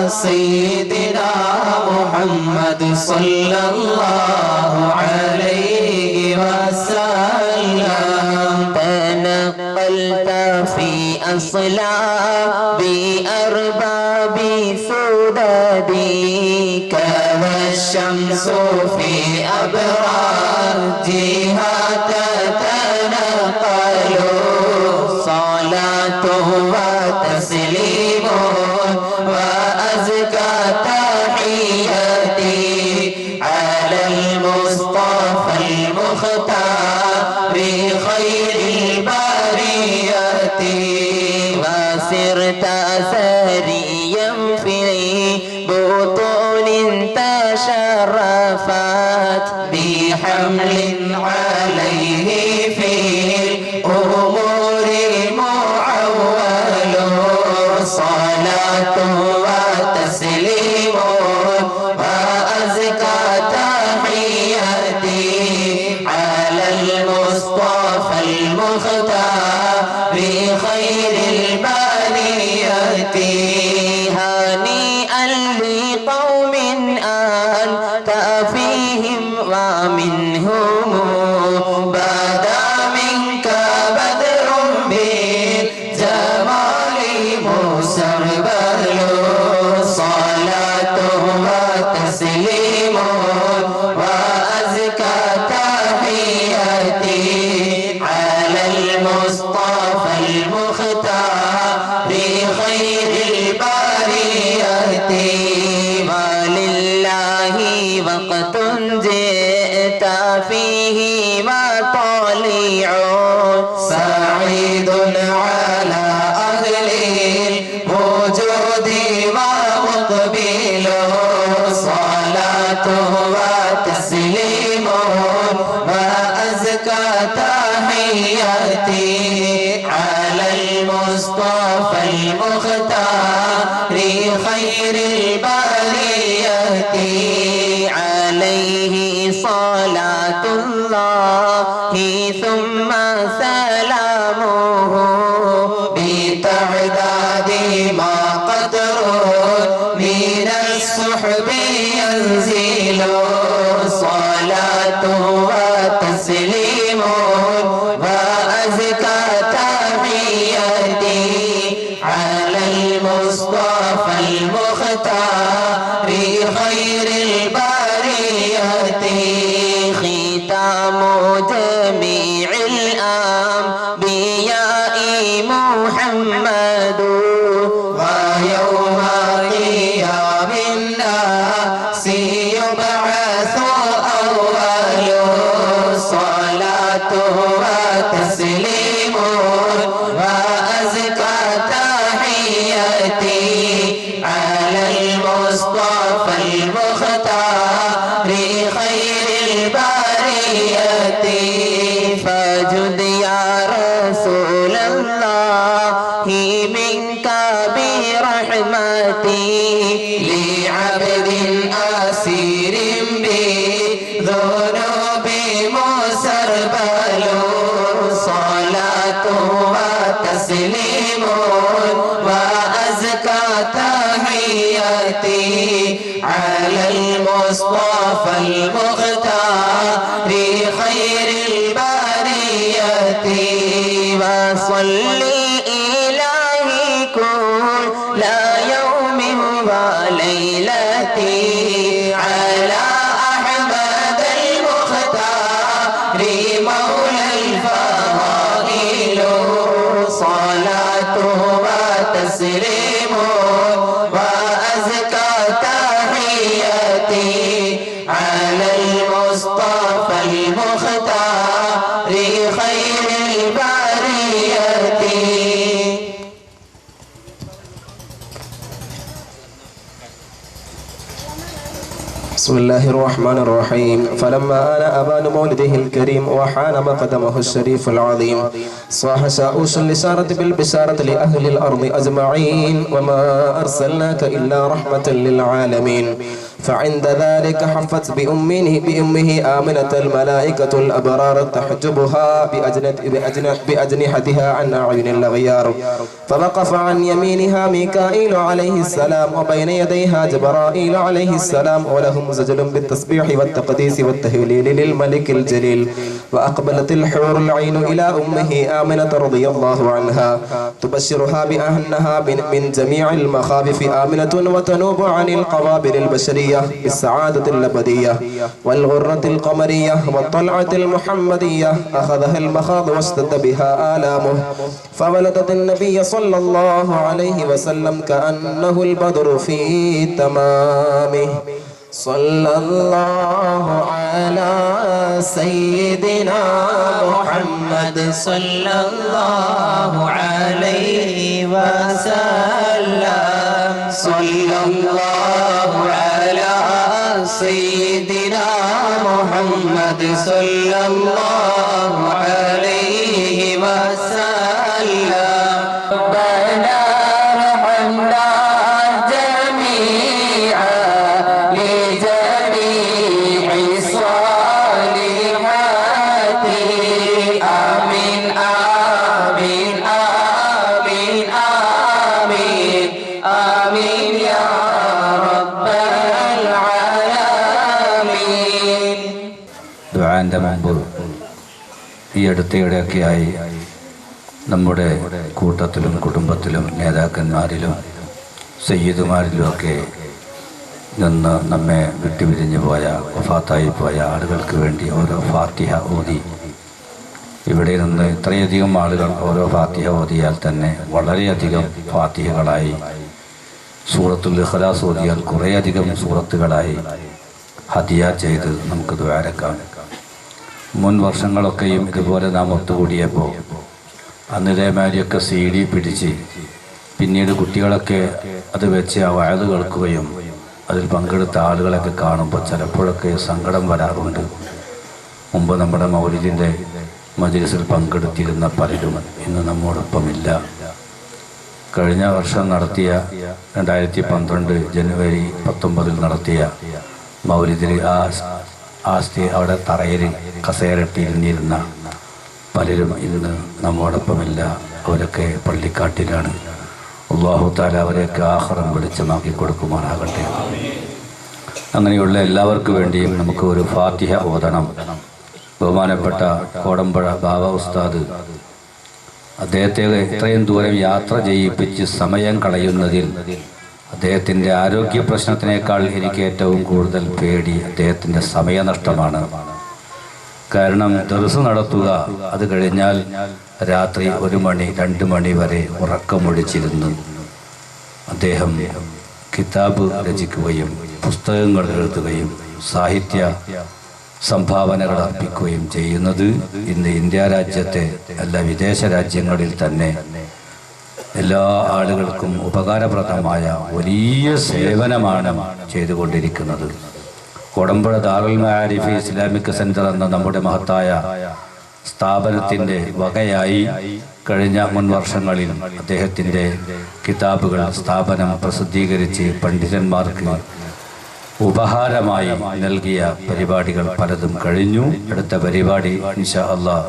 سيدنا محمد صلى الله عليه وسلم تنقلت في أصلاب أرباب سددك والشمس في أبراجها تتنقل صلاة وتسليم وأزكى تحياتي على المصطفى المختار خير البرية وسرت سريا في بطون تشرفت بحمل عليه في الأمور معول صلاة وتسليم وأزكى تحياتي على المصطفى المختار خير البرية هنيئا لقوم أنت فيهم ومنهم بدا منك بدر بالجمال مسربل صلاة وتسليم وأزكى تحياتي على المصطفى المختار خير البرية ولله وقت جئت فيه مطالع سعيد على أهل الوجود ومقبل صلاة وتسليم وأزكى تحياتي على المصطفى المختار خير البرية عليه صلاة الله ثم سلامه بتعداد ما قدر من السحب ينزل وتسليم وأزكى تحياتي على المصطفى المختار خير البرية ختام جميع الأنبياء محمد ويوم قيام الناس يبعث أول صلاة وتسليم وأزكى تحياتي على المصطفى المختار خير البرية فجد يا رسول الله منك برحمتي لعبد أسير بذنوب مسربل صلاة وتسليم وأزكى تحياتي على المصطفى المختار خير البرية وصلي إلهي كل يوم وليلتي على أحمد المختار مولى الفضائل صلاة وتسليم وأزكى تحياتي على المصطفى المختار خير البرية. بسم الله الرحمن الرحيم فلما آن أبان مولده الكريم وحان مقدمه الشريف العظيم صاح شاؤوش الإشارة بالبشارة لأهل الأرض أجمعين وما أرسلناك إلا رحمة للعالمين فعند ذلك حفت بأمه آمنة الملائكة الأبرار تحجبها بأجنحتها عن أعين الأغيار فوقف عن يمينها ميكائيل عليه السلام وبين يديها جبرائيل عليه السلام ولهم زجل بالتسبيح والتقديس والتهليل للملك الجليل وأقبلت الحور العين إلى أمه آمنة رضي الله عنها تبشرها بأنها من جميع المخاوف آمنة وتنوب عن القوابل البشرية بالسعادة الأبدية والغرة القمرية والطلعة المحمدية أخذها المخاض واشتد بها آلامه فولدت النبي صلى الله عليه وسلم كأنه البدر في تمامه صلى الله على سيدنا محمد صلى الله عليه وسلم صلى الله على سيدنا محمد صلى الله عليه وسلم ربنا ارحمنا جميعا لجميع الصالحات آمين آمين آمين آمين آمين يا رب العالمين. ദുആന്റെ മുമ്പ് ഈ അടുത്തിടെയൊക്കെയായി നമ്മുടെ കൂട്ടത്തിലും കുടുംബത്തിലും നേതാക്കന്മാരിലും സയ്യിദുമാരിലുമൊക്കെ നിന്ന് നമ്മെ വിട്ടുപിരിഞ്ഞു പോയ വഫാത്തായി പോയ ആളുകൾക്ക് വേണ്ടി ഓരോ ഫാത്തിഹ ഓതി ഇവിടെ നിന്ന് ഇത്രയധികം ആളുകൾ ഓരോ ഫാത്തിഹ ഓതിയാൽ തന്നെ വളരെയധികം ഫാത്തിഹകളായി സൂറത്തുൽ ഇഖ്ലാസ് ഓതിയാൽ കുറേയധികം സൂറത്തുകളായി ഹദിയ ചെയ്ത് നമുക്ക് ദുആരക്കാം. മുൻ വർഷങ്ങളൊക്കെയും ഇതുപോലെ നാം ഒത്തുകൂടിയപ്പോൾ അന്ന് ഇതേമാതിരിയൊക്കെ CD പിടിച്ച് പിന്നീട് കുട്ടികളൊക്കെ അത് വെച്ച് ആ വയത് കേൾക്കുകയും അതിൽ പങ്കെടുത്ത ആളുകളൊക്കെ കാണുമ്പോൾ ചിലപ്പോഴൊക്കെ സങ്കടം വരാറുണ്ട്. മുമ്പ് നമ്മുടെ മൗലിദിൻ്റെ മജ്‌ലിസിൽ പങ്കെടുത്തിരുന്ന പലരും ഇന്ന് നമ്മോടൊപ്പമില്ല. കഴിഞ്ഞ വർഷം നടത്തിയ 2012 ജനുവരി 19 നടത്തിയ മൗലിദിൽ അവിടെ തറയിൽ കസേരട്ടിയിരുന്നിരുന്ന പലരും ഇന്ന് നമ്മോടൊപ്പമില്ല. അവരൊക്കെ പള്ളിക്കാട്ടിലാണ്. അല്ലാഹു തആല അവരെയൊക്കെ ആഖിറം വെളിച്ചമാക്കി കൊടുക്കുമാറാകട്ടെ. അങ്ങനെയുള്ള എല്ലാവർക്കും വേണ്ടിയും നമുക്ക് ഒരു ഫാത്തിഹ ഓതണം. ബഹുമാനപ്പെട്ട കോടമ്പഴ ബാബ ഉസ്താദ് അദ്ദേഹത്തെ ഇത്രയും ദൂരം യാത്ര ചെയ്യിപ്പിച്ച് സമയം കളയുന്നതിൽ അദ്ദേഹത്തിൻ്റെ ആരോഗ്യ പ്രശ്നത്തിനേക്കാൾ എനിക്ക് ഏറ്റവും കൂടുതൽ പേടി അദ്ദേഹത്തിൻ്റെ സമയനഷ്ടമാണ്. കാരണം ദർസ് നടത്തുക, അത് കഴിഞ്ഞാൽ രാത്രി 1 മണി 2 മണി വരെ ഉറക്കമൊഴിച്ചിരുന്നു അദ്ദേഹം കിതാബ് രചിക്കുകയും പുസ്തകങ്ങൾ എഴുതുകയും സാഹിത്യ സംഭാവനകൾ അർപ്പിക്കുകയും ചെയ്യുന്നത് ഇന്ന് ഇന്ത്യ രാജ്യത്തെ എല്ലാ വിദേശ രാജ്യങ്ങളിൽ തന്നെ എല്ലാ ആളുകൾക്കും ഉപകാരപ്രദമായ വലിയ സേവനമാണ് ചെയ്തുകൊണ്ടിരിക്കുന്നത്. കോടമ്പുഴ ദാറുൽ മആരിഫ് ഇസ്ലാമിക് സെന്റർ എന്ന നമ്മുടെ മഹത്തായ സ്ഥാപനത്തിൻ്റെ വകയായി കഴിഞ്ഞ മുൻ വർഷങ്ങളിൽ അദ്ദേഹത്തിൻ്റെ കിതാബുകൾ സ്ഥാപനം പ്രസിദ്ധീകരിച്ച് പണ്ഡിതന്മാർക്ക് ഉപഹാരമായി നൽകിയ പരിപാടികൾ പലതും കഴിഞ്ഞു. അടുത്ത പരിപാടി ഇൻഷാ അല്ലാഹ്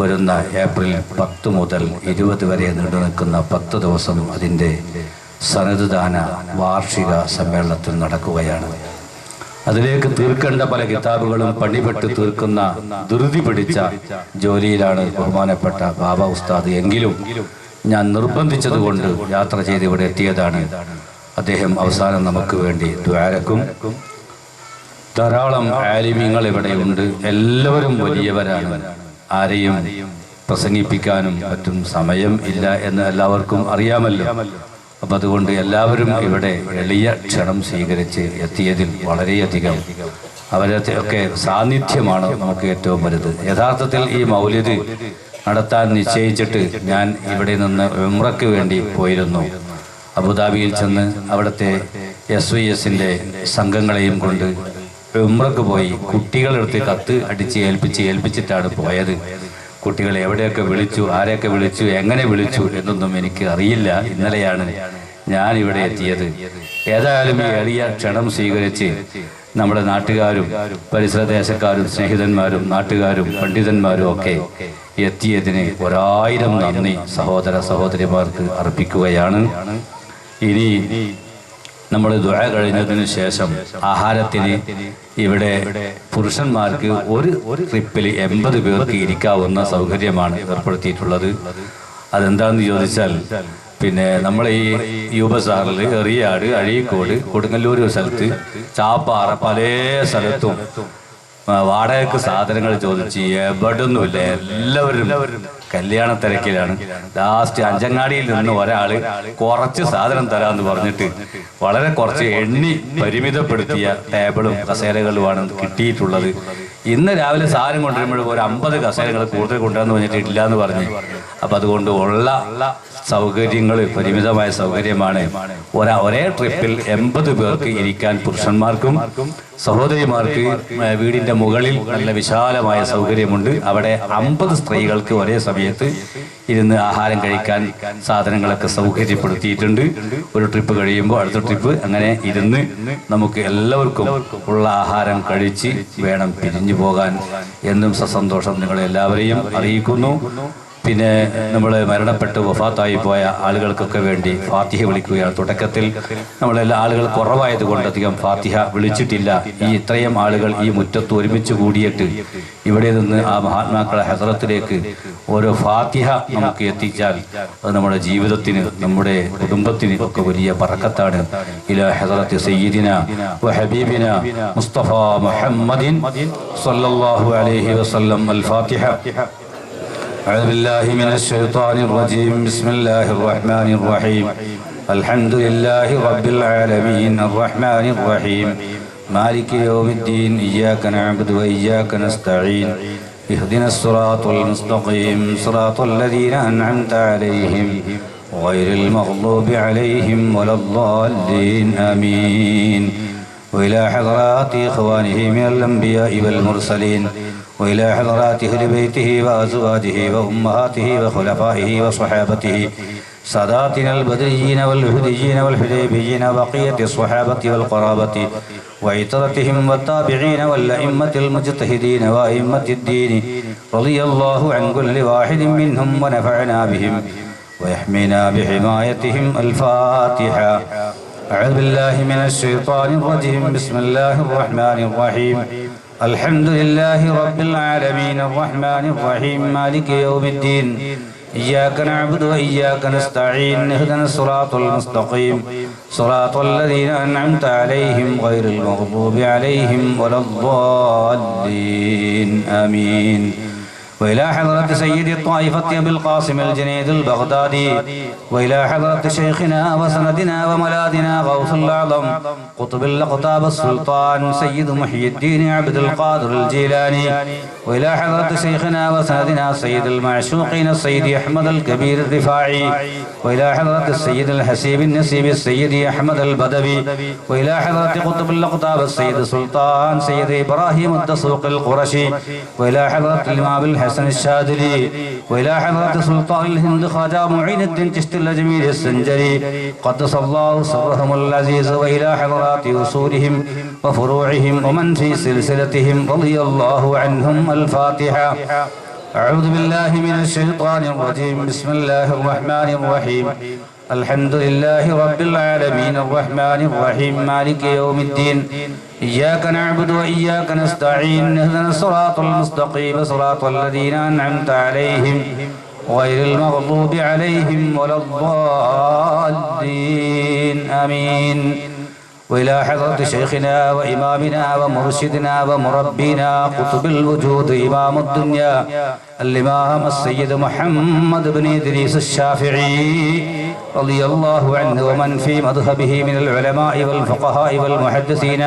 വരുന്ന ഏപ്രിൽ 10 മുതൽ 20 വരെ നീണ്ടുനിൽക്കുന്ന 10 ദിവസം അതിൻ്റെ സനദ്ദാന വാർഷിക സമ്മേളനത്തിൽ നടക്കുകയാണ്. അതിലേക്ക് തീർക്കേണ്ട പല കിതാബുകളും പണിപ്പെട്ട് തീർക്കുന്ന ധൃതി പിടിച്ച ജോലിയിലാണ് ബഹുമാനപ്പെട്ട ബാബ ഉസ്താദ്. എങ്കിലും ഞാൻ നിർബന്ധിച്ചതുകൊണ്ട് യാത്ര ചെയ്ത് ഇവിടെ എത്തിയതാണ്. അദ്ദേഹം അവസാനം നമുക്ക് വേണ്ടി ദ്വാരക്കും. ധാരാളം ആലിമീങ്ങൾ ഇവിടെയുണ്ട്, എല്ലാവരും വലിയവരാണ്. ആരെയും പ്രസംഗിപ്പിക്കാനും മറ്റും സമയം ഇല്ല എന്ന് എല്ലാവർക്കും അറിയാമല്ലോ. അപ്പം അതുകൊണ്ട് എല്ലാവരും ഇവിടെ എളിയ ക്ഷണം സ്വീകരിച്ച് എത്തിയതിൽ വളരെയധികം അവരൊക്കെ ഒക്കെ സാന്നിധ്യമാണ് നമുക്ക് ഏറ്റവും വലുത്. യഥാർത്ഥത്തിൽ ഈ മൗലിദ് നടത്താൻ നിശ്ചയിച്ചിട്ട് ഞാൻ ഇവിടെ നിന്ന് ഉംറയ്ക്ക് വേണ്ടി പോയിരുന്നു. അബുദാബിയിൽ ചെന്ന് അവിടുത്തെ SYSൻ്റെ സംഘങ്ങളെയും കൊണ്ട് ഉംറയ്ക്ക് പോയി. കുട്ടികളെടുത്ത് കത്ത് അടിച്ച് ഏൽപ്പിച്ചിട്ടാണ് പോയത്. കുട്ടികളെ എവിടെയൊക്കെ വിളിച്ചു, ആരെയൊക്കെ വിളിച്ചു, എങ്ങനെ വിളിച്ചു എന്നൊന്നും എനിക്ക് അറിയില്ല. ഇന്നലെയാണ് ഞാൻ ഇവിടെ എത്തിയത്. ഏതായാലും ഈ എളിയ ക്ഷണം സ്വീകരിച്ച് നമ്മുടെ നാട്ടുകാരും പരിസരദേശക്കാരും സ്നേഹിതന്മാരും നാട്ടുകാരും പണ്ഡിതന്മാരും ഒക്കെ എത്തിയതിന് 1000 നന്ദി സഹോദര സഹോദരിമാർക്ക് അർപ്പിക്കുകയാണ്. ഇനി നമ്മൾ ദുആ കഴിഞ്ഞതിന് ശേഷം ആഹാരത്തിന് ഇവിടെ പുരുഷന്മാർക്ക് ഒരു ട്രിപ്പിൽ 80 പേർക്ക് ഇരിക്കാവുന്ന സൗകര്യമാണ് ഏർപ്പെടുത്തിയിട്ടുള്ളത്. അതെന്താണെന്ന് ചോദിച്ചാൽ, പിന്നെ നമ്മൾ ഈ യൂബസാറിൽ എറിയാട്, അഴീക്കോട്, കൊടുങ്ങല്ലൂർ സ്ഥലത്ത്, ചാപ്പാറ, പല സ്ഥലത്തും വാടകയ്ക്ക് സാധനങ്ങൾ ചോദിച്ച് എവിടൊന്നുമില്ല. എല്ലാവരും കല്യാണ തിരക്കിലാണ്. ലാസ്റ്റ് അഞ്ചങ്ങാടിയിൽ നിന്ന് ഒരാൾ കുറച്ച് സാധനം തരാമെന്ന് പറഞ്ഞിട്ട് വളരെ കുറച്ച് എണ്ണി പരിമിതപ്പെടുത്തിയ ടേബിളും കസേരകളുമാണ് കിട്ടിയിട്ടുള്ളത്. ഇന്ന് രാവിലെ സാധനം കൊണ്ടുവരുമ്പോൾ ഒരു 50 കസേരകൾ കൂടുതൽ കൊണ്ടുവന്ന് പറഞ്ഞിട്ട് ഇല്ല എന്ന് പറഞ്ഞു. അപ്പം അതുകൊണ്ട് ഉള്ള സൗകര്യങ്ങൾ പരിമിതമായ സൗകര്യമാണ്. ഒരേ ട്രിപ്പിൽ 80 പേർക്ക് ഇരിക്കാൻ പുരുഷന്മാർക്കും സഹോദരിമാർക്ക് വീടിൻ്റെ മുകളിൽ നല്ല വിശാലമായ സൗകര്യമുണ്ട്. അവിടെ 50 സ്ത്രീകൾക്ക് ഒരേ സമയത്ത് ഇരുന്ന് ആഹാരം കഴിക്കാൻ സാധനങ്ങളൊക്കെ സൗകര്യപ്പെടുത്തിയിട്ടുണ്ട്. ഒരു ട്രിപ്പ് കഴിയുമ്പോൾ അടുത്ത ട്രിപ്പ്, അങ്ങനെ ഇരുന്ന് നമുക്ക് എല്ലാവർക്കും ഉള്ള ആഹാരം കഴിച്ച് വേണം പിരിഞ്ഞു പോകാൻ എന്നും സസന്തോഷം നിങ്ങളെല്ലാവരെയും അറിയിക്കുന്നു. പിന്നെ നമ്മൾ മരണപ്പെട്ട് വഫാത്തായി പോയ ആളുകൾക്കൊക്കെ വേണ്ടി ഫാത്തിഹ വിളിക്കുകയാണ്. തുടക്കത്തിൽ നമ്മളെല്ലാ ആളുകൾ കുറവായതുകൊണ്ട് അധികം ഫാത്തിഹ വിളിച്ചിട്ടില്ല. ഈ ഇത്രയും ആളുകൾ ഈ മുറ്റത്ത് ഒരുമിച്ച് കൂടിയിട്ട് ഇവിടെ നിന്ന് ആ മഹാത്മാക്കളെ ഹസ്രത്തിലേക്ക് ഓരോ ഫാത്തിഹ നമുക്ക് എത്തിച്ചാൽ അത് നമ്മുടെ ജീവിതത്തിന്, നമ്മുടെ കുടുംബത്തിന് ഒക്കെ വലിയ ബറക്കത്താണ്. ഇലാ ഹസ്രത്തി സയ്യിദിന വ ഹബീബിന മുസ്തഫ മുഹമ്മദിൻ സ്വല്ലല്ലാഹു അലൈഹി വസല്ലം. അൽ ഫാത്തിഹ. أعوذ بالله من الشيطان الرجيم. بسم الله الرحمن الرحيم. الحمد لله رب العالمين الرحمن الرحيم مالك يوم الدين. إياك نعبد وإياك نستعين. اهدنا الصراط المستقيم صراط الذين أنعمت عليهم غير المغضوب عليهم ولا الضالين. آمين. وإلى حضرات إخوانه من الأنبياء والمرسلين وإلى حضرات أهل بيته وأزواجه وأمهاته وخلفائه وصحابته ساداتنا البدريين والهديين والحديبيين وبقية الصحابة والقرابة وعترتهم والتابعين والأئمة المجتهدين وأئمة الدين رضي الله عن كل واحد منهم ونفعنا بهم ويحمينا بحمايتهم. الفاتحة. أعوذ بالله من الشيطان الرجيم بسم الله الرحمن الرحيم الحمد لله رب العالمين الرحمن الرحيم مالك يوم الدين إياك نعبد وإياك نستعين اهدنا الصراط المستقيم صراط الذين أنعمت عليهم غير المغضوب عليهم ولا الضالين آمين. وإلى حضرة سيد الطائفة أبي القاسم الجنيد البغدادي وإلى حضرة شيخنا وسندنا وملاذنا غوث الأعظم قطب الأقطاب السلطان سيد محي الدين عبد القادر الجيلاني وإلى حضرة شيخنا وسندنا سيد المعشوقين السيد أحمد الكبير الرفاعي وإلى حضرة السيد الحسيب النسيب السيد أحمد البدوي وإلى حضرة قطب الأقطاب السيد سلطان سيد إبراهيم الدسوق القرشي وإلى حضرة الإمام الحسن الشاذلي وإلى حضرة سلطان الهند خواجة معين الدين چشتي الأجميري السنجري قدس الله سرهم العزيز وإلى حضرات أصولهم وفروعهم ومن في سلسلتهم رضي الله عنهم. الفاتحة. أعوذ بالله من الشيطان الرجيم بسم الله الرحمن الرحيم الحمد لله رب العالمين الرحمن الرحيم مالك يوم الدين إياك نعبد وإياك نستعين اهدنا الصراط المستقيم صراط الذين أنعمت عليهم غير المغضوب عليهم ولا الضالين آمين. وإلى حضرة شيخنا وإمامنا ومرشدنا ومربينا قطب الوجود إمام الدنيا الإمام السيد محمد بن إدريس الشافعي رضي الله عنه ومن في مذهبه من العلماء والفقهاء والمحدثين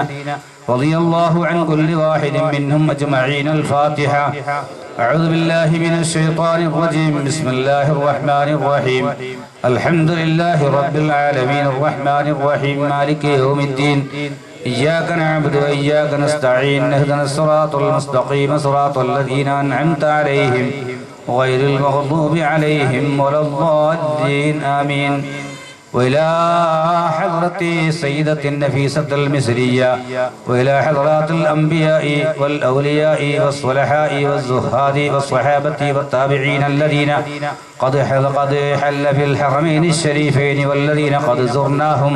رضي الله عن كل واحد منهم أجمعين. الفاتحة. أعوذ بالله من الشيطان الرجيم بسم الله الرحمن الرحيم الحمد لله رب العالمين الرحمن الرحيم مالك يوم الدين إياك نعبد وإياك نستعين اهدنا الصراط المستقيم صراط الذين أنعمت عليهم غير المغضوب عليهم ولا الضالين آمين. وإلى حضرة سيدة النفيسة المصرية وإلى حضرات الأنبياء والأولياء والصلحاء والزهاد والصحابة والتابعين الذين قد حل في الحرمين الشريفين والذين قد زرناهم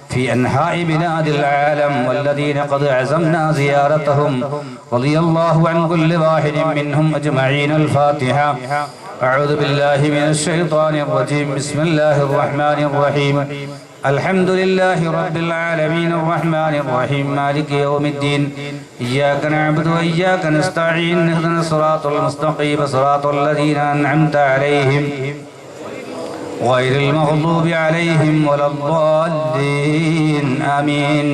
في أنحاء بلاد العالم والذين قد عزمنا زيارتهم رضي الله عن كل واحد منهم أجمعين. الفاتحة. أعوذ بالله من الشيطان الرجيم بسم الله الرحمن الرحيم الحمد لله رب العالمين الرحمن الرحيم مالك يوم الدين إياك نعبد وإياك نستعين اهدنا الصراط المستقيم صراط الذين أنعمت عليهم غير المغضوب عليهم ولا الضالين آمين.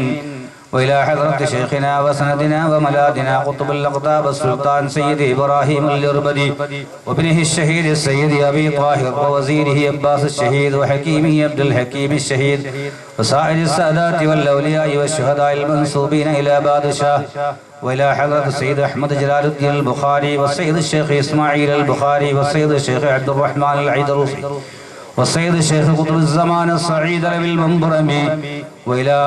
وإلى حضرة شيخنا وسندنا وملاذنا قطب الأقطاب السلطان سيد إبراهيم اليربدي وابنه الشهيد السيد أبي طاهر ووزيره عباس الشهيد وحكيمه عبد الحكيم الشهيد وسائر السادات والأولياء والشهداء المنسوبين إلى بادشاه. وإلى حضرة السيد أحمد جلال الدين البخاري والسيد الشيخ إسماعيل البخاري والسيد الشيخ عبد الرحمن العيدروسي والسيد الشيخ قطب الزمان الصعيد بالمنبرمي وإلى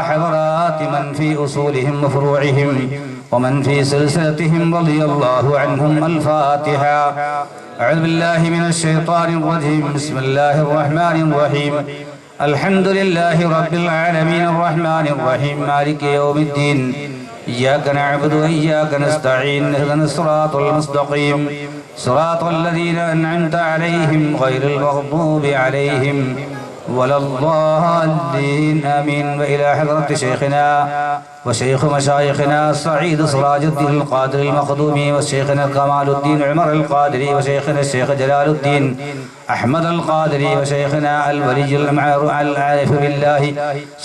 حضرات من في أصولهم وفروعهم ومن في سلسلتهم رضي الله عنهم. الفاتحة. أعوذ بالله من الشيطان الرجيم بسم الله الرحمن الرحيم الحمد لله رب العالمين الرحمن الرحيم مالك يوم الدين إياك نعبد وإياك نستعين اهدنا الصراط المستقيم صراط الذين أنعمت عليهم غير المغضوب عليهم ولا الضالين آمين. وإلى حضرة شيخنا وشيخ مشايخنا سعيد سراج الدين القادر المخدومي وشيخنا كمال الدين عمر القادري وشيخنا الشيخ جلال الدين أحمد القادري وشيخنا الولي العارف بالله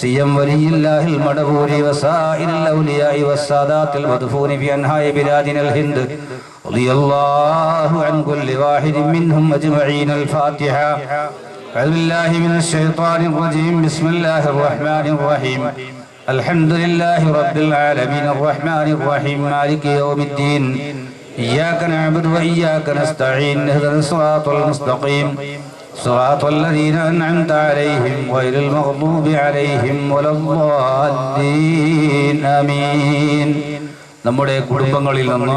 سيم ولي الله المدبور وسائر الأولياء والسادات المدفون في أنحاء بلادنا الهند رضي الله عن كل واحد منهم أجمعين. الفاتحة. أعوذ بالله من الشيطان الرجيم بسم الله الرحمن الرحيم الحمد لله رب العالمين الرحمن الرحيم مالك يوم الدين إياك نعبد وإياك نستعين اهدنا الصراط المستقيم صراط الذين أنعمت عليهم غير المغضوب عليهم ولا الضالين آمين. നമ്മുടെ കുടുംബങ്ങളിൽ നിന്ന്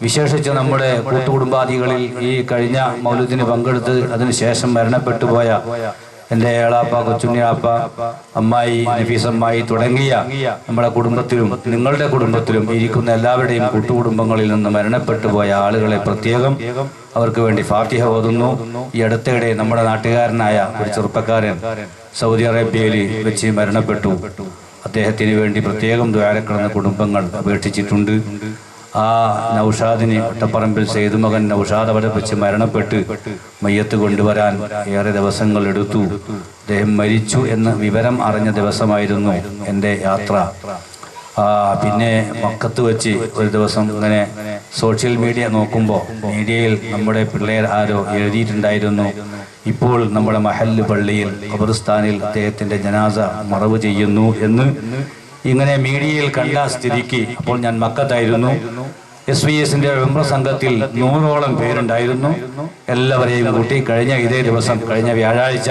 വിശേഷിച്ച് നമ്മുടെ കൂട്ടുകുടുംബാദികളിൽ ഈ കഴിഞ്ഞ മൗലിദിന് പങ്കെടുത്ത് അതിനുശേഷം മരണപ്പെട്ടു പോയ എൻ്റെ ഏളാപ്പ, കൊച്ചുണ്ണിയാപ്പ, അമ്മായി, നഫീസമ്മായി തുടങ്ങിയ നമ്മുടെ കുടുംബത്തിലും നിങ്ങളുടെ കുടുംബത്തിലും ഇരിക്കുന്ന എല്ലാവരുടെയും കൂട്ടുകുടുംബങ്ങളിൽ നിന്ന് മരണപ്പെട്ടു പോയ ആളുകളെ പ്രത്യേകം അവർക്ക് വേണ്ടി ഫാത്തിഹ ഓതുന്നു. ഈ അടുത്തിടെ നമ്മുടെ നാട്ടുകാരനായ ഒരു ചെറുപ്പക്കാരൻ സൗദി അറേബ്യയിൽ വെച്ച് മരണപ്പെട്ടു. അദ്ദേഹത്തിന് വേണ്ടി പ്രത്യേകം ദ്വാരക്കിടന്ന കുടുംബങ്ങൾ അപേക്ഷിച്ചിട്ടുണ്ട്. ആ നൗഷാദിന് ഒട്ടപ്പറമ്പിൽ സെയ്തു മകൻ നൗഷാദ് അവിടെ വെച്ച് മരണപ്പെട്ട് മയ്യത്ത് കൊണ്ടുവരാൻ ഏറെ ദിവസങ്ങൾ എടുത്തു. അദ്ദേഹം മരിച്ചു എന്ന വിവരം അറിഞ്ഞ ദിവസമായിരുന്നു എൻ്റെ യാത്ര. പിന്നെ മക്കത്ത് വെച്ച് ഒരു ദിവസം ഇങ്ങനെ സോഷ്യൽ മീഡിയ നോക്കുമ്പോൾ മീഡിയയിൽ നമ്മുടെ പിള്ളേർ ആരോ എഴുതിയിട്ടുണ്ടായിരുന്നു, ഇപ്പോൾ നമ്മുടെ മഹല്ല് പള്ളിയിൽ ഖബർസ്ഥാനിൽ അദ്ദേഹത്തിൻ്റെ ജനാസ മറവ് ചെയ്യുന്നു എന്ന്. ഇങ്ങനെ മീഡിയയിൽ കണ്ട സ്ഥിതിക്ക് അപ്പോൾ ഞാൻ മക്കത്തായിരുന്നു. SVSന്റെ ഉംറ സംഘത്തിൽ 100ഓളം പേരുണ്ടായിരുന്നു. എല്ലാവരെയും കൂട്ടി ഇതേ ദിവസം കഴിഞ്ഞ വ്യാഴാഴ്ച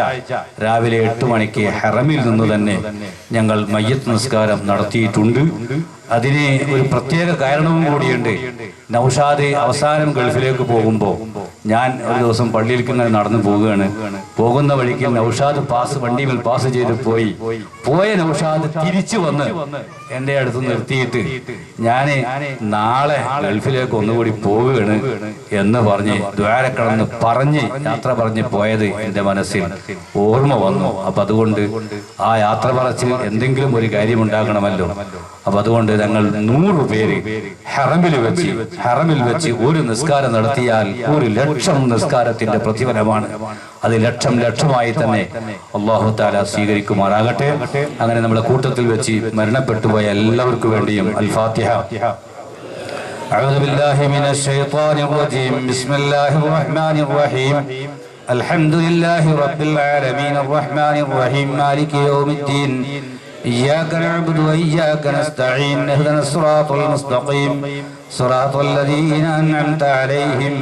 രാവിലെ 8 മണിക്ക് ഹറമിൽ നിന്ന് തന്നെ ഞങ്ങൾ മയ്യത്ത് നിസ്കാരം നടത്തിയിട്ടുണ്ട്. അതിന് ഒരു പ്രത്യേക കാരണവും കൂടിയുണ്ട്. നൗഷാദ് അവസാനം ഗൾഫിലേക്ക് പോകുമ്പോൾ ഞാൻ ഒരു ദിവസം പള്ളിയിലേക്ക് ഇങ്ങനെ നടന്നു പോവുകയാണ്. പോകുന്ന വഴിക്ക് നൗഷാദ് വണ്ടിയിൽ പാസ് ചെയ്ത് പോയ നൗഷാദ് തിരിച്ചു വന്ന് എൻ്റെ അടുത്ത് നിർത്തിയിട്ട് ഞാൻ നാളെ ഗൾഫിലേക്ക് ഒന്നുകൂടി പോവുകയാണ് എന്ന് പറഞ്ഞ് ദ്വാരക്കടന്ന് യാത്ര പറഞ്ഞ് പോയത് എൻ്റെ മനസ്സിൽ ഓർമ്മ വന്നു. അപ്പൊ അതുകൊണ്ട് ആ യാത്ര പറച്ചിൽ എന്തെങ്കിലും ഒരു കാര്യം ഉണ്ടാകണമല്ലോ. അപ്പൊ അതുകൊണ്ട് ഞങ്ങൾ 100 പേര് ഹറമിൽ വെച്ച് ഒരു നിസ്കാരം നടത്തിയാൽ 1,00,000 നിസ്കാരത്തിന്റെ പ്രതിഫലമാണ്. അത് ലക്ഷമായി തന്നെ അല്ലാഹു തആല സ്വീകരിക്കുമാറാകട്ടെ. അങ്ങനെ നമ്മുടെ കൂട്ടത്തിൽ വെച്ച് മരണപ്പെട്ടു പോയ എല്ലാവർക്കും വേണ്ടിയും അൽ ഫാത്തിഹ. أعوذ بالله من الشيطان الرجيم. بسم الله الرحمن الرحيم. الحمد لله رب العالمين الرحمن الرحيم مالك يوم الدين إياك نعبد وإياك نستعين اهدنا الصراط المستقيم صراط الذين أنعمت عليهم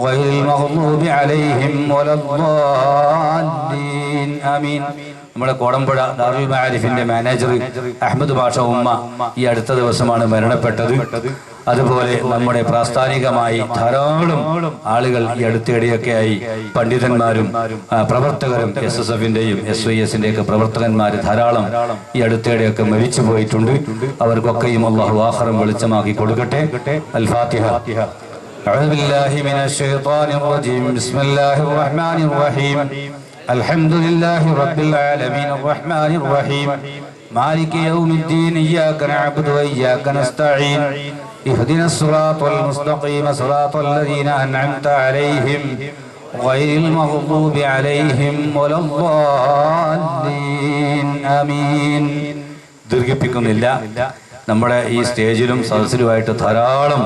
غير المغضوب عليهم ولا الضالين آمين. നമ്മുടെ കോടമ്പുഴ ദാറുൽ മആരിഫിന്റെ മാനേജർ അഹമ്മദ് ബാഷ ഉമ്മ ഈ അടുത്ത ദിവസമാണ് മരണപ്പെട്ടത്. അതുപോലെ നമ്മുടെ പ്രാസ്ഥാനികമായി ധാരാളം ആളുകൾ ഈ അടുത്തിടെയൊക്കെയായി പണ്ഡിതന്മാരും പ്രവർത്തകരും SSFന്റെയും SYSന്റെയും ഒക്കെ പ്രവർത്തകന്മാർ ധാരാളം ഈ അടുത്തിടെയൊക്കെ മരിച്ചു പോയിട്ടുണ്ട്. അവർക്കൊക്കെയും അല്ലാഹു ആഖിറം വെളിച്ചമാക്കി കൊടുക്കട്ടെ. അൽ ഫാത്തിഹ. أعوذ بالله من الشيطان الرجيم. بسم الله الرحمن الرحيم. الحمد لله رب العالمين الرحمن الرحيم مالك يوم الدين إياك نعبد وإياك نستعين اهدنا الصراط المستقيم صراط الذين أنعمت عليهم غير المغضوب عليهم ولا الضالين آمين. ദീർഘിപ്പിക്കുന്നില്ല. നമ്മുടെ ഈ സ്റ്റേജിലും സദസ്സിലുമായിട്ട് ധാരാളം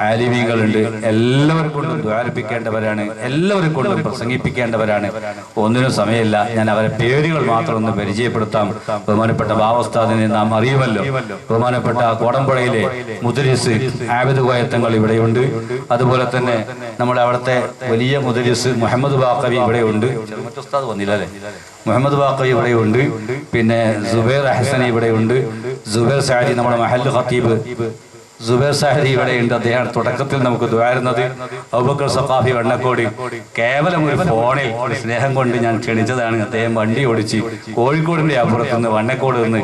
ആലിമീങ്ങളുണ്ട്. എല്ലാവരും കൊണ്ടും ദ്വാരപ്പിക്കേണ്ടവരാണ്, എല്ലാവരും കൊണ്ടും പ്രസംഗിപ്പിക്കേണ്ടവരാണ്. ഒന്നിനും സമയമില്ല. ഞാൻ അവരെ പേരുകൾ മാത്രം ഒന്ന് പരിചയപ്പെടുത്താം. ബഹുമാനപ്പെട്ട ബാവസ്ഥാദിനെ നാം അറിയുമല്ലോ. ബഹുമാനപ്പെട്ട കോടമ്പുഴയിലെ മുദരിസ് ആബിദ് കോയത്തങ്ങൾ ഇവിടെയുണ്ട്. അതുപോലെ തന്നെ നമ്മുടെ അവിടുത്തെ വലിയ മുദരിസ് മുഹമ്മദ് ബാഖവി ഇവിടെയുണ്ട്. ഉസ്താദ് വന്നില്ല അല്ലേ? മുഹമ്മദ് ബാഖവി ഇവിടെയുണ്ട്. പിന്നെ സുബൈർ അഹ്സനി ഇവിടെയുണ്ട്. സുബൈർ സാരി നമ്മുടെ മഹല്ല് ഖത്തീബ് സുബൈർ സാഹരി ഇവിടെയുണ്ട്. അദ്ദേഹം തുടക്കത്തിൽ നമുക്ക് ദ്വാരുന്നത് അബൂബക്കർ സഖാഫി വണ്ണക്കോട്. കേവലം ഒരു ഫോണിൽ ഒരു സ്നേഹം കൊണ്ട് ഞാൻ ക്ഷണിച്ചതാണ്. അദ്ദേഹം വണ്ടി ഓടിച്ച് കോഴിക്കോടിന്റെ അപ്പുറത്ത് നിന്ന് വണ്ണക്കോട് നിന്ന്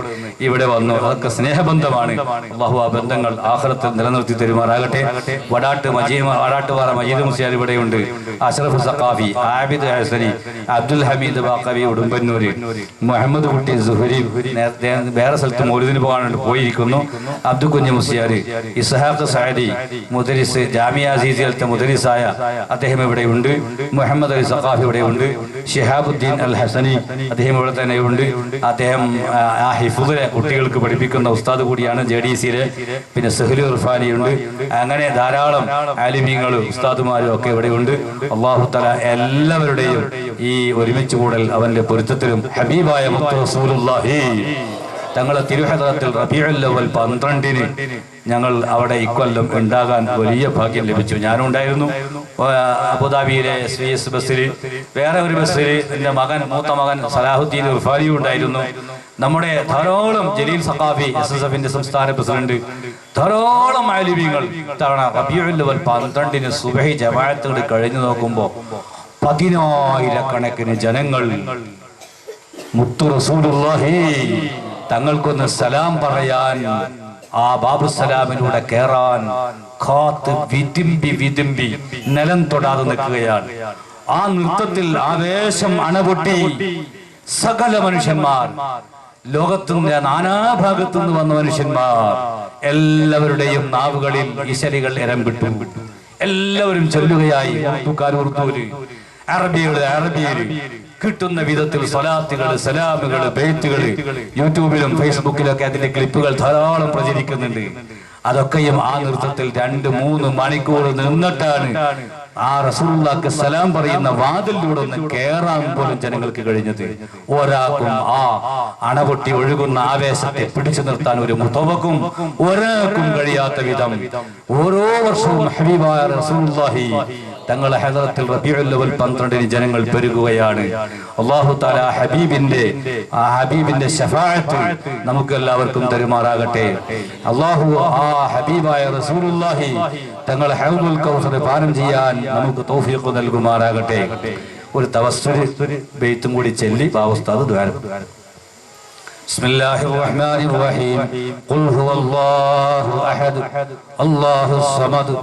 ഇവിടെ വന്നു. അതൊക്കെ സ്നേഹബന്ധമാണ്. അല്ലാഹു ആ ബന്ധങ്ങൾ ആഖിറത്തിൽ നിലനിർത്തി തരുമാറാകട്ടെ. വടാട്ടുപാറ മജീദ് മുസ്ലിയാർ ഇവിടെയുണ്ട്. അഷ്റഫ് സഖാഫി, ആബിദ് ഹസനി, അബ്ദുൽ ഹമീദ് ബാഖവി ഉടുമ്പന്നൂര്, മുഹമ്മദ് കുട്ടി സുഹരി വേറെ സ്ഥലത്ത് മൗലിദിന് പോകാനുണ്ട് പോയിരിക്കുന്നു. അബ്ദുൽ കുഞ്ഞ് മുസ്ലിയാർ, ഇസ്ഹാഖ് സഅദി മുദരിസ് ജാമിയ അസീസിയത്തെ മുദരിസായ അദ്ദേഹം ഇവിടെയുണ്ട്. മുഹമ്മദ് അലി സഖാഫി ഇവിടെയുണ്ട്. ഷിഹാബുദ്ദീൻ അൽ ഹസനി അദ്ദേഹം ഇവിടെ തന്നെയുണ്ട്. അദ്ദേഹം ആ ഹിഫുദിലെ കുട്ടികൾക്ക് പഠിപ്പിക്കുന്ന ഉസ്താദ് കൂടിയാണ് JDCയിലെ. പിന്നെ സഹ്ലു ഇർഫാനിയുണ്ട്. അങ്ങനെ ധാരാളം ആലിമീങ്ങളും ഉസ്താദുമാരും ഒക്കെ ഇവിടെയുണ്ട്. അല്ലാഹു തആല എല്ലാവരുടെയും ഈ ഒരുമിച്ച് കൂടൽ അവന്റെ പൊരുത്തത്തിലും ഹബീബായ മുത്ത് റസൂലുള്ളാഹി തങ്ങളെ തിരുഹദ്റത്തിൽ റബീഉൽ അവ്വൽ 12-ന് ഞങ്ങൾ അവിടെ ഇക്കൊല്ലം ഉണ്ടാകാൻ വലിയ ഭാഗ്യം ലഭിച്ചു. ഞാനും ഉണ്ടായിരുന്നു. അബുദാബിയിലെ SVS ബസ്സിൽ, വേറെ ഒരു ബസ്സിൽ എൻ്റെ മൂത്ത മകൻ സലാഹുദ്ദീൻ ഇർഫാനിയും ഉണ്ടായിരുന്നു. നമ്മുടെ ധാരാളം ജലീൽ സഖാഫി SSFന്റെ സംസ്ഥാന പ്രസിഡന്റ്, ധാരാളം ആലിമീങ്ങൾ തവണ റബീഉൽ അവ്വൽ 12-ന് സുബഹി ജമാഅത്തുകൾ കഴിഞ്ഞു നോക്കുമ്പോൾ 10,000 കണക്കിന് ജനങ്ങൾ മുത്തു റസൂലുള്ളാഹി തങ്ങൾക്കൊന്ന് സലാം പറയാൻ ആ ബാബുസലാമിലൂടെ കേറാൻ കാത്ത് വിതുമ്പി നിലം തൊടാതെ നിൽക്കുകയാണ്. ആ നൃത്തത്തിൽ ആവേശം അണപൊട്ടി സകല മനുഷ്യന്മാർ, ലോകത്തിന്റെ നാനാഭാഗത്തു നിന്ന് വന്ന മനുഷ്യന്മാർ എല്ലാവരുടെയും നാവുകളിൽ ഈശലികൾ ഇരം വിട്ടു. എല്ലാവരും ചൊല്ലുകയായി ഉറുദൂര്, അറബിയിൽ കിട്ടുന്ന വിധത്തിൽ സ്വലാത്തുകൾ, സലാമുകൾ, ബെയ്ത്തുകൾ യൂട്യൂബിലും ഫേസ്ബുക്കിലൊക്കെ അതിന്റെ ക്ലിപ്പുകൾ ധാരാളം പ്രചരിക്കുന്നുണ്ട്. അതൊക്കെയും ആ നൃത്തത്തിൽ 2-3 മണിക്കൂർ നിന്നിട്ടാണ് ആ റസൂലുള്ളാഹിക്ക് സലാം പറയുന്ന വാതിലൂടെ ഒന്ന് കേറാൻ പോലും ജനങ്ങൾക്ക് കഴിഞ്ഞത്. ഒരാൾക്കും ആ അണപൊട്ടി ഒഴുകുന്ന ആവേശത്തെ പിടിച്ചു നിർത്താൻ ഒരു മുതവക്കും ഒരാൾക്കും കഴിയാത്ത വിധം ഓരോ വർഷവും ഹബീബായ റസൂലുള്ളാഹി തങ്ങളുടെ ഹദറത്തിൽ റബീഉൽ അവ്വൽ 12 ജനങ്ങൾ പെരുകുകയാണ്. അല്ലാഹു തആല ഹബീബിന്റെ ശഫാഅത്ത് നമുക്ക് എല്ലാവർക്കും തരുമാറാകട്ടെ. അല്ലാഹു ആ ഹബീബായ റസൂലുള്ളാഹി തങ്ങളുടെ ഹൗദുൽ കൗസർ പാനം ചെയ്യാൻ നമുക്ക് തൗഫീഖ് നൽകുമാറാകട്ടെ. ഒരു തവസ്സുൽ ബൈത്തും കൂടി ചൊല്ലി ഉസ്താദ് ദുആ. ബിസ്മില്ലാഹിർ റഹ്മാനിർ റഹീം. ഖുൽ ഹുവല്ലാഹു അഹദ് അല്ലാഹുസ് സമദ്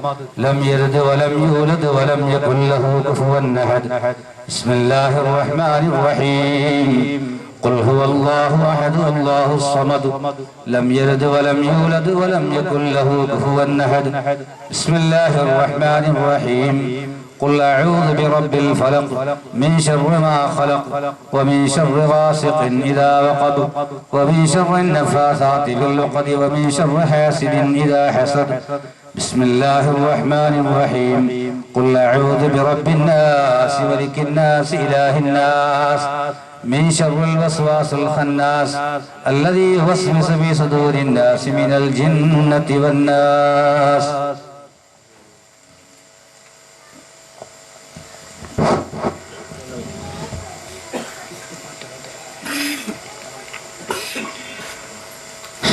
ലം യലിദ് വലം യൂലദ് വലം യകുൽ ലഹു കുഫുവൻ അഹദ്. ബിസ്മില്ലാഹിർ റഹ്മാനിർ റഹീം. قل هو الله أحد الله الصمد لم يلد ولم يولد ولم يكن له كفوا أحد. بسم الله الرحمن الرحيم. قل أعوذ برب الفلق من شر ما خلق ومن شر غاسق إذا وقب ومن شر النفاثات في العقد ومن شر حاسد إذا حسد. بسم الله الرحمن الرحيم. قل أعوذ برب الناس ملك الناس إله الناس من شر الوسواس الخناس الذي يوسوس في صدور الناس من الجنة والناس.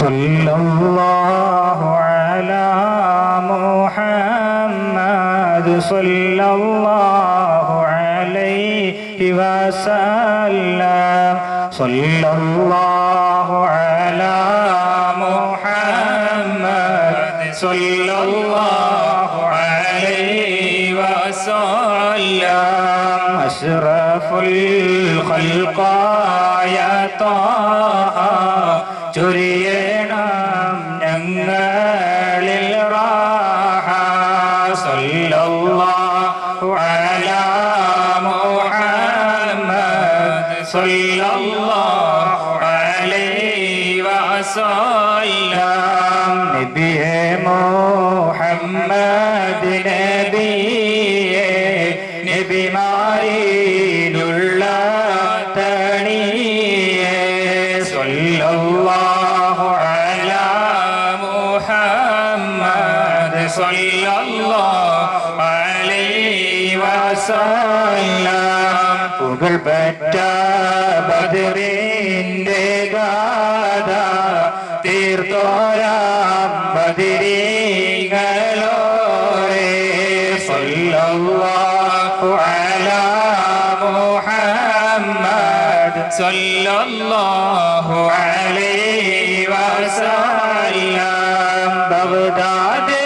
صلى الله على محمد صلى الله عليه وسلم. صلى الله على محمد صلى الله عليه وسلم. أشرف الخلق يا طه ചൊരിയണം ഞങ്ങളിൽ റാഹ. സല്ലല്ലാഹു അലാ മുഹമ്മദ് സല്ലല്ലാഹു അലൈഹി വസല്ലം. നബിയേ മുഹമ്മദ് നബിയേ നബിമാരിലുള്ള തണിയേ. സല്ലല്ലാഹു അലാ മുഹമ്മദ് സല്ലല്ലാഹു അലൈഹി വസല്ലം. പുകഴ്പെറ്റ ബദറിന്റെ ഗാഥ തീർത്തോരാം ബദരീകളോരേ. സല്ലല്ലാഹു അലാ മുഹമ്മദ് സല്ലല്ലാഹു അലൈഹി വസല്ലം. ബഗ്ദാദ്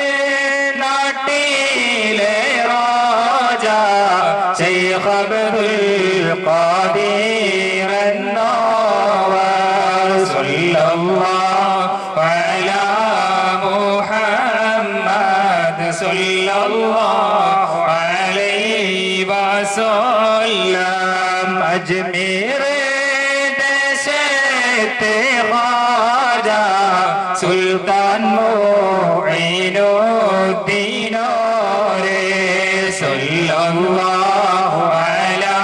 നാട്ടിലെ രാജാ ശൈഖ് അബ്ദുൽ ഖാദിർ അന്നവർ. സല്ലല്ലാഹു അലാ മുഹമ്മദ് സല്ലല്ലാഹു അലൈഹി വസല്ലം. അജ്മീർ ദേശത്തെ ഖാജാ സുൽത്താൻ മുഈനുദ്ദീനോരേ. സല്ലല്ലാഹു അലാ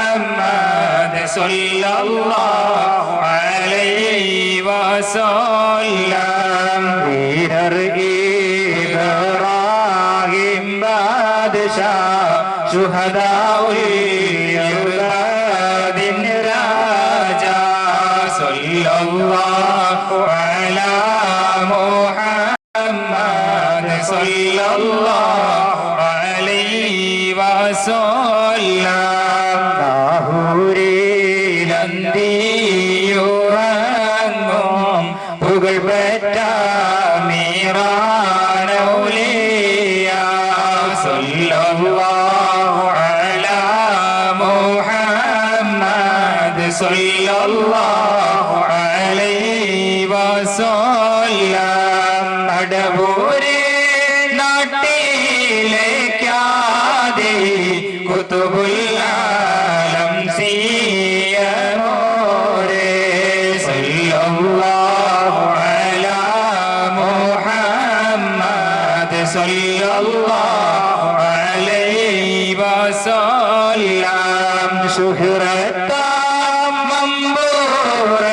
മുഹമ്മദ് സല്ലല്ലാഹു അലൈഹി വസല്ലം. വീരർ ഇബ്രാഹിം ബാദ്ശാ ശുഹദാഉൽ യൗദാദിൻ രാജാ. സല്ലല്ലാഹു അലാ മുഹമ്മദ് സല്ലല്ലാഹു അലൈഹി വസല്ലം. സല്ലല്ലാഹു അലൈഹി വസല്ലം ശുഹ്റത്താം മംബൂറത്തോരെ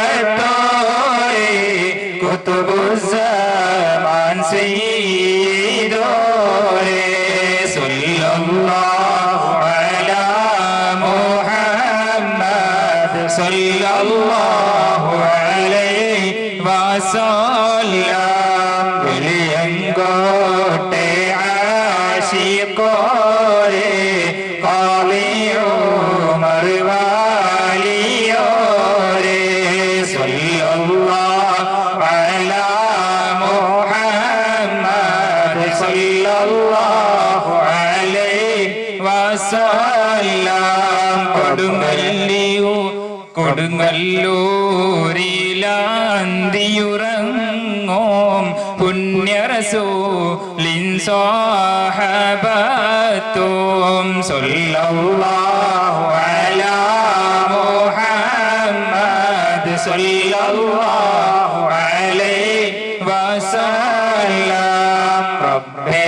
കുതുബുസ്സമാൻ സയ്യിദോരെ സല്ലല്ലാഹു അലാ മുഹമ്മദ് സല്ലല്ലാഹു അലൈഹി വസല്ലം വെളിയങ്കോട്ടെ ആശിഖോരെ ഖാലിഉ മർവാലിയോരെ സല്ലല്ലാഹു അലാ മുഹമ്മദ് സല്ലല്ലാഹു അലൈഹി വസല്ലം കൊടുങ്ങല്ലൂരിലാന്തിയുറങ്ങോം പുണ്യറസൂലിൻ സ്വഹബത്തും സല്ലല്ലാഹു അലാ മുഹമ്മദ് സല്ലല്ലാഹു അലൈഹി വസല്ലം റബ്ബേ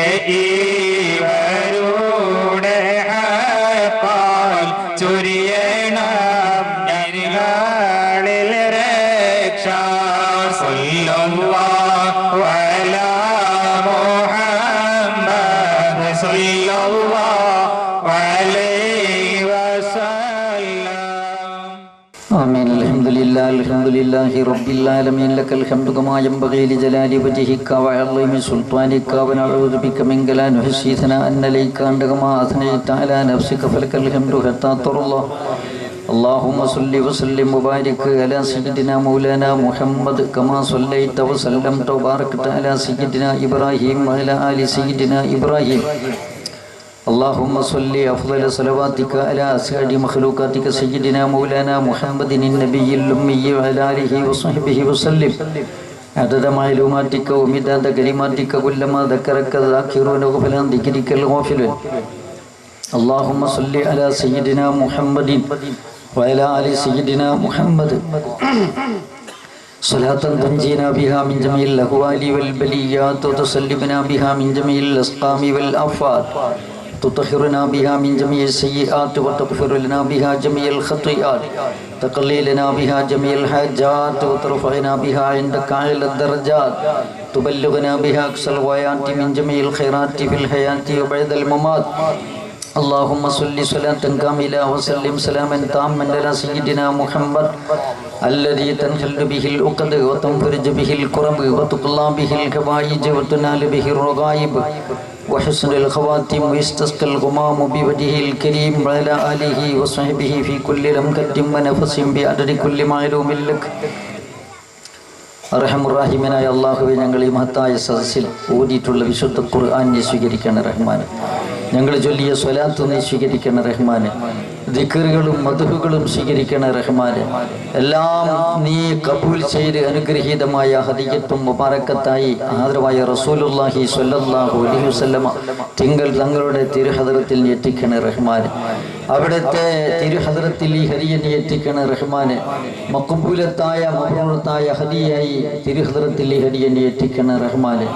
ഇവരുടെ ഹഖാൽ ചൊരിയണം ഞരികളിൽ രക്ഷ സല്ലല്ലാഹു അലാ മുഹമ്മദ് സല്ലല്ലാഹു അലൈഹി വസല്ലം آمين الحمد لله رب العالمين لك الحمد كما ينبغي لجلال وجهك وعظيم سلطانك ونعوذ بك من لا نحصي ثناء عليك أنت كما أثنيت على نفسك فلك الحمد حتى ترى الله اللهم صل وسلم وبارك على سيدنا مولانا محمد كما صليت وسلمت وباركت على سيدنا إبراهيم وعلى آل سيدنا إبراهيم اللهم صل أفضل صلواتك على أسعد مخلوقاتك سيدنا مولانا محمد النبي الأمي وعلى آله وصحبه وسلم عدد معلوماتك ومداد كلماتك كلما ذكرك الذاكرون وغفل عن ذكرك الغافلون اللهم صل على سيدنا محمد وعلى آل سيدنا محمد صلاة تنجينا بها من جميع الأهوال والبليات وتسلمنا بها من جميع الأسقام والآفات تطهرنا بها من جميع السيئات وتغفر لنا بها جميع الخطيئات تقضي لنا بها جميع الحاجات وترفعنا بها عندك أعلى الدرجات تبلغنا بها أقصى الغايات من جميع الخيرات في الحياة وبعد الممات اللهم صل صلاة كاملة وسلم سلاما تاما على سيدنا محمد الذي تنحل به العقد وتنفرج به الكرب وتقضى به الحوائج وتنال به الرغائب وحسن الخواتم ويستسقى الغمام بوجهه الكريم وعلى آله وصحبه في كل لمحة ونفس بعدد كل معلوم لك അർഹമുറാഹിമനായ അല്ലാഹുവേ, ഞങ്ങൾ ഈ മഹത്തായ സദസ്സിൽ ഓതിയിട്ടുള്ള വിശുദ്ധ ഖുർആൻ നീ സ്വീകരിക്കണം റഹ്മാനെ. ഞങ്ങൾ ചൊല്ലിയ സ്വലാത്ത് നീ സ്വീകരിക്കണം റഹ്മാനെ. ദിക്റുകളും മദ്ഹുകളും സ്വീകരിക്കണം റഹ്മാനെ. എല്ലാം നീ കബൂൽ ചെയ്ത് അനുഗ്രഹീതമായ ഹദിയത്തും മുബാറക്കത്തായി ആദരവായ റസൂലുള്ളാഹി സ്വല്ലല്ലാഹു അലൈഹി വസല്ലമ തിങ്കൾ തങ്ങളുടെ തിരുഹദറത്തിൽ നീ എത്തിക്കണം റഹ്മാനെ. അവിടുത്തെ തിരുഹദറത്തിൽ ഈ ഹദിയ നീ എത്തിക്കണം റഹ്മാനെ. മഖബൂലത്തായ മബ്റൂറത്തായ ഹദിയായി തിരുഹദറത്തിൽ ഈ ഹദിയ നീ എത്തിക്കണം റഹ്മാനെ.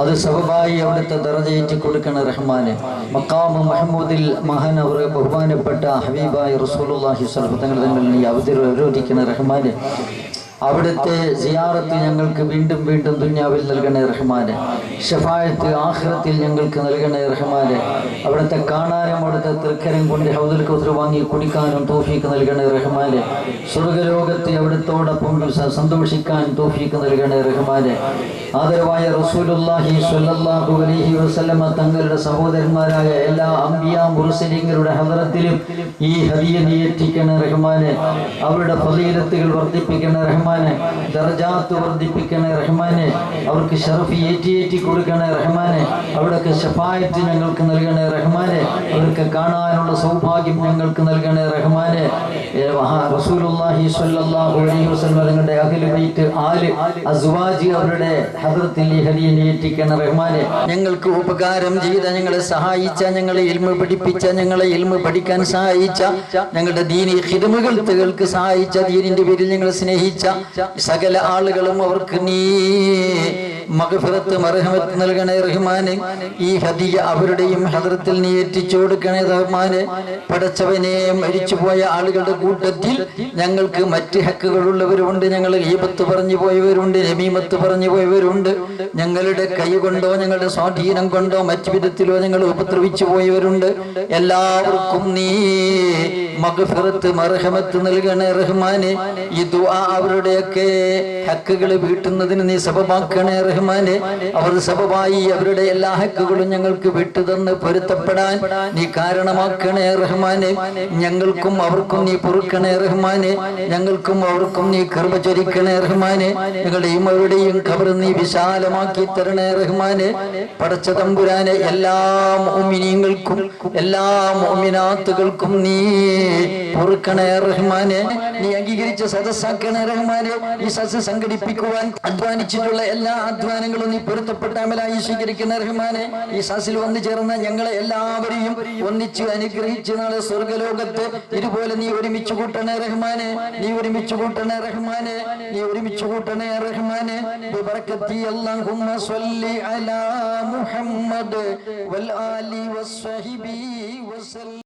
അത് സബബായി അവിടുത്തെ ദറജയേറ്റി കൊടുക്കണം റഹ്മാനെ. മഖാമ് മഹ്മൂദിൽ മഹാനവർ ബഹുമാനപ്പെട്ട ഹബീബായ റസൂലുള്ളാഹി സ്വല്ലല്ലാഹു അലൈഹി വസല്ലം നീ അവതരിക്കണം റഹ്മാനെ. അവിടുത്തെ സിയാറത്ത് ഞങ്ങൾക്ക് വീണ്ടും വീണ്ടും ദുനിയാവിൽ നൽകണേ റഹ്മാനെ. ശഫായത്ത് ആഖിറത്തിൽ ഞങ്ങൾക്ക് നൽകണേ റഹ്മാനെ. അവിടുത്തെ കാണാനും അവിടുത്തെ തൃക്കരം കൊണ്ട് ഹൗദുൽ കൗസർ വാങ്ങി കുടിക്കാനും തൗഫീക്ക് നൽകണേ റഹ്മാനെ. സ്വർഗ്ഗലോകത്തെ അവിടുത്തോടൊപ്പം സന്തോഷിക്കാൻ തൗഫീക്ക് നൽകണേ റഹ്മാനെ. ആദരവായ റസൂലുള്ളാഹി സ്വല്ലല്ലാഹു അലൈഹി വസല്ലമ തങ്ങളുടെ സഹോദരന്മാരായ എല്ലാ അംബിയാ മുർസലീങ്ങളുടെ ഹദറത്തിലും ഈ ഹദിയ നീ എത്തിക്കണേ റഹ്മാനെ. അവരുടെ ഫളീലത്തുകൾ വർദ്ധിപ്പിക്കണേ റഹ്മാനെ. ദറജാത്ത് വർദ്ധിപ്പിക്കണേ റഹ്മാനെ. അവർക്ക് ശറഫ് ഏറ്റി കൊടുക്കണേ റഹ്മാനെ. അവിടൊക്കെ ശഫായത്ത് ഞങ്ങൾക്ക് നൽകണേ റഹ്മാനെ. അവർക്ക് കാണാനുള്ള സൗഭാഗ്യം ഞങ്ങൾക്ക് നൽകണേ റഹ്മാനെ. റസൂലുള്ളാഹി സ്വല്ലല്ലാഹു അലൈഹി വസല്ലം തങ്ങളുടെ അഹ്ലു ബൈത്ത് ആല് അസ്വാജ് അവരുടെ ഹദറത്തിൽ ഈ ഹദിയ നീ എത്തിക്കണേ റഹ്മാനെ. ഞങ്ങൾക്ക് ഉപകാരം ചെയ്ത, ഞങ്ങളെ സഹായിച്ച, ഞങ്ങളെ ഇൽമ പഠിപ്പിച്ച, ഞങ്ങളെ ഇൽമ പഠിക്കാൻ സഹായിച്ച, ഞങ്ങളുടെ ദീനി ഖിദ്മകൾക്ക് സഹായിച്ച, ദീനിന്റെ പേരിൽ ഞങ്ങളെ സ്നേഹിച്ച സകല ആളുകളും അവർക്ക് നീ മഗ്ഫിറത്ത് മർഹമത്ത് നൽകണേ റഹ്മാനെ. ഈ ഹദിയ അവരുടെയും ഹദ്റത്തിൽ നീ എത്തിച്ചു കൊടുക്കണേ റഹ്മാനെ. പടച്ചവനെ, മരിച്ചുപോയ ആളുകളുടെ കൂട്ടത്തിൽ ഞങ്ങൾക്ക് മറ്റ് ഹക്കുകളുള്ളവരുണ്ട്. ഞങ്ങൾ ഗീബത്ത് പറഞ്ഞു പോയവരുണ്ട്, നമീമത്ത് പറഞ്ഞു പോയവരുണ്ട്. ഞങ്ങളുടെ കൈ കൊണ്ടോ ഞങ്ങളുടെ സ്വാധീനം കൊണ്ടോ മറ്റു വിധത്തിലോ ഞങ്ങൾ ഉപദ്രവിച്ചു പോയവരുണ്ട്. എല്ലാവർക്കും നീ മഗ്ഫിറത്ത് മർഹമത്ത് നൽകണേ റഹ്മാനെ. ഈ ദുആ അവരുടെയൊക്കെ ഹക്കുകൾ വീട്ടുന്നതിന് നീ സബബാക്കണേ റഹ്മാനെ. അവർ സബബായി അവരുടെ എല്ലാ ഹക്കുകളും ഞങ്ങൾക്ക് വിട്ടുതന്ന് പൊരുത്തപ്പെടാൻ നീ കാരണമാക്കണേ റഹ്മാനെ. ഞങ്ങൾക്കും അവർക്കും നീ പൊറുക്കണേ റഹ്മാനെ. ഞങ്ങൾക്കും അവർക്കും നീ കൃപ ചൊരിക്കണേ റഹ്മാനെ. ഞങ്ങളുടെയും അവരുടെയും ഖബർ നീ വിശാലമാക്കി തരണേ റഹ്മാനെ. പടച്ച തമ്പുരാനെ, എല്ലാ മുഅ്മിനീങ്ങൾക്കും എല്ലാ മുഅ്മിനാത്തുകൾക്കും നീ പൊറുക്കണേ റഹ്മാനെ. നീ അംഗീകരിച്ച സദസ്സാക്കണേ റഹ്മാനെ. ഈ സദസ്സ് സംഘടിപ്പിക്കുവാൻ അധ്വാനിച്ചിട്ടുള്ള എല്ലാ അധ്വാനങ്ങളും നീ പൊരുത്തപ്പെട്ട അമലായി സ്വീകരിക്കുന്ന റഹ്മാനെ. ഈ സദസ്സിൽ വന്നു ചേർന്ന ഞങ്ങളെ എല്ലാവരെയും ഒന്നിച്ച് അനുഗ്രഹിച്ച് നാളെ സ്വർഗലോകത്ത് ഇതുപോലെ നീ ഒരുമിച്ച് കൂട്ടണേ റഹ്മാനെ. നീ ഒരുമിച്ച് കൂട്ടണേ റഹ്മാനെ. നീ ഒരുമിച്ച് കൂട്ടണേ റഹ്മാനെ. ബിബറകത്തി അല്ലാഹുമ്മ സ്വല്ലി അലാ മുഹമ്മദ് വൽ ആലി വസ്സഹബി വസല്ലം.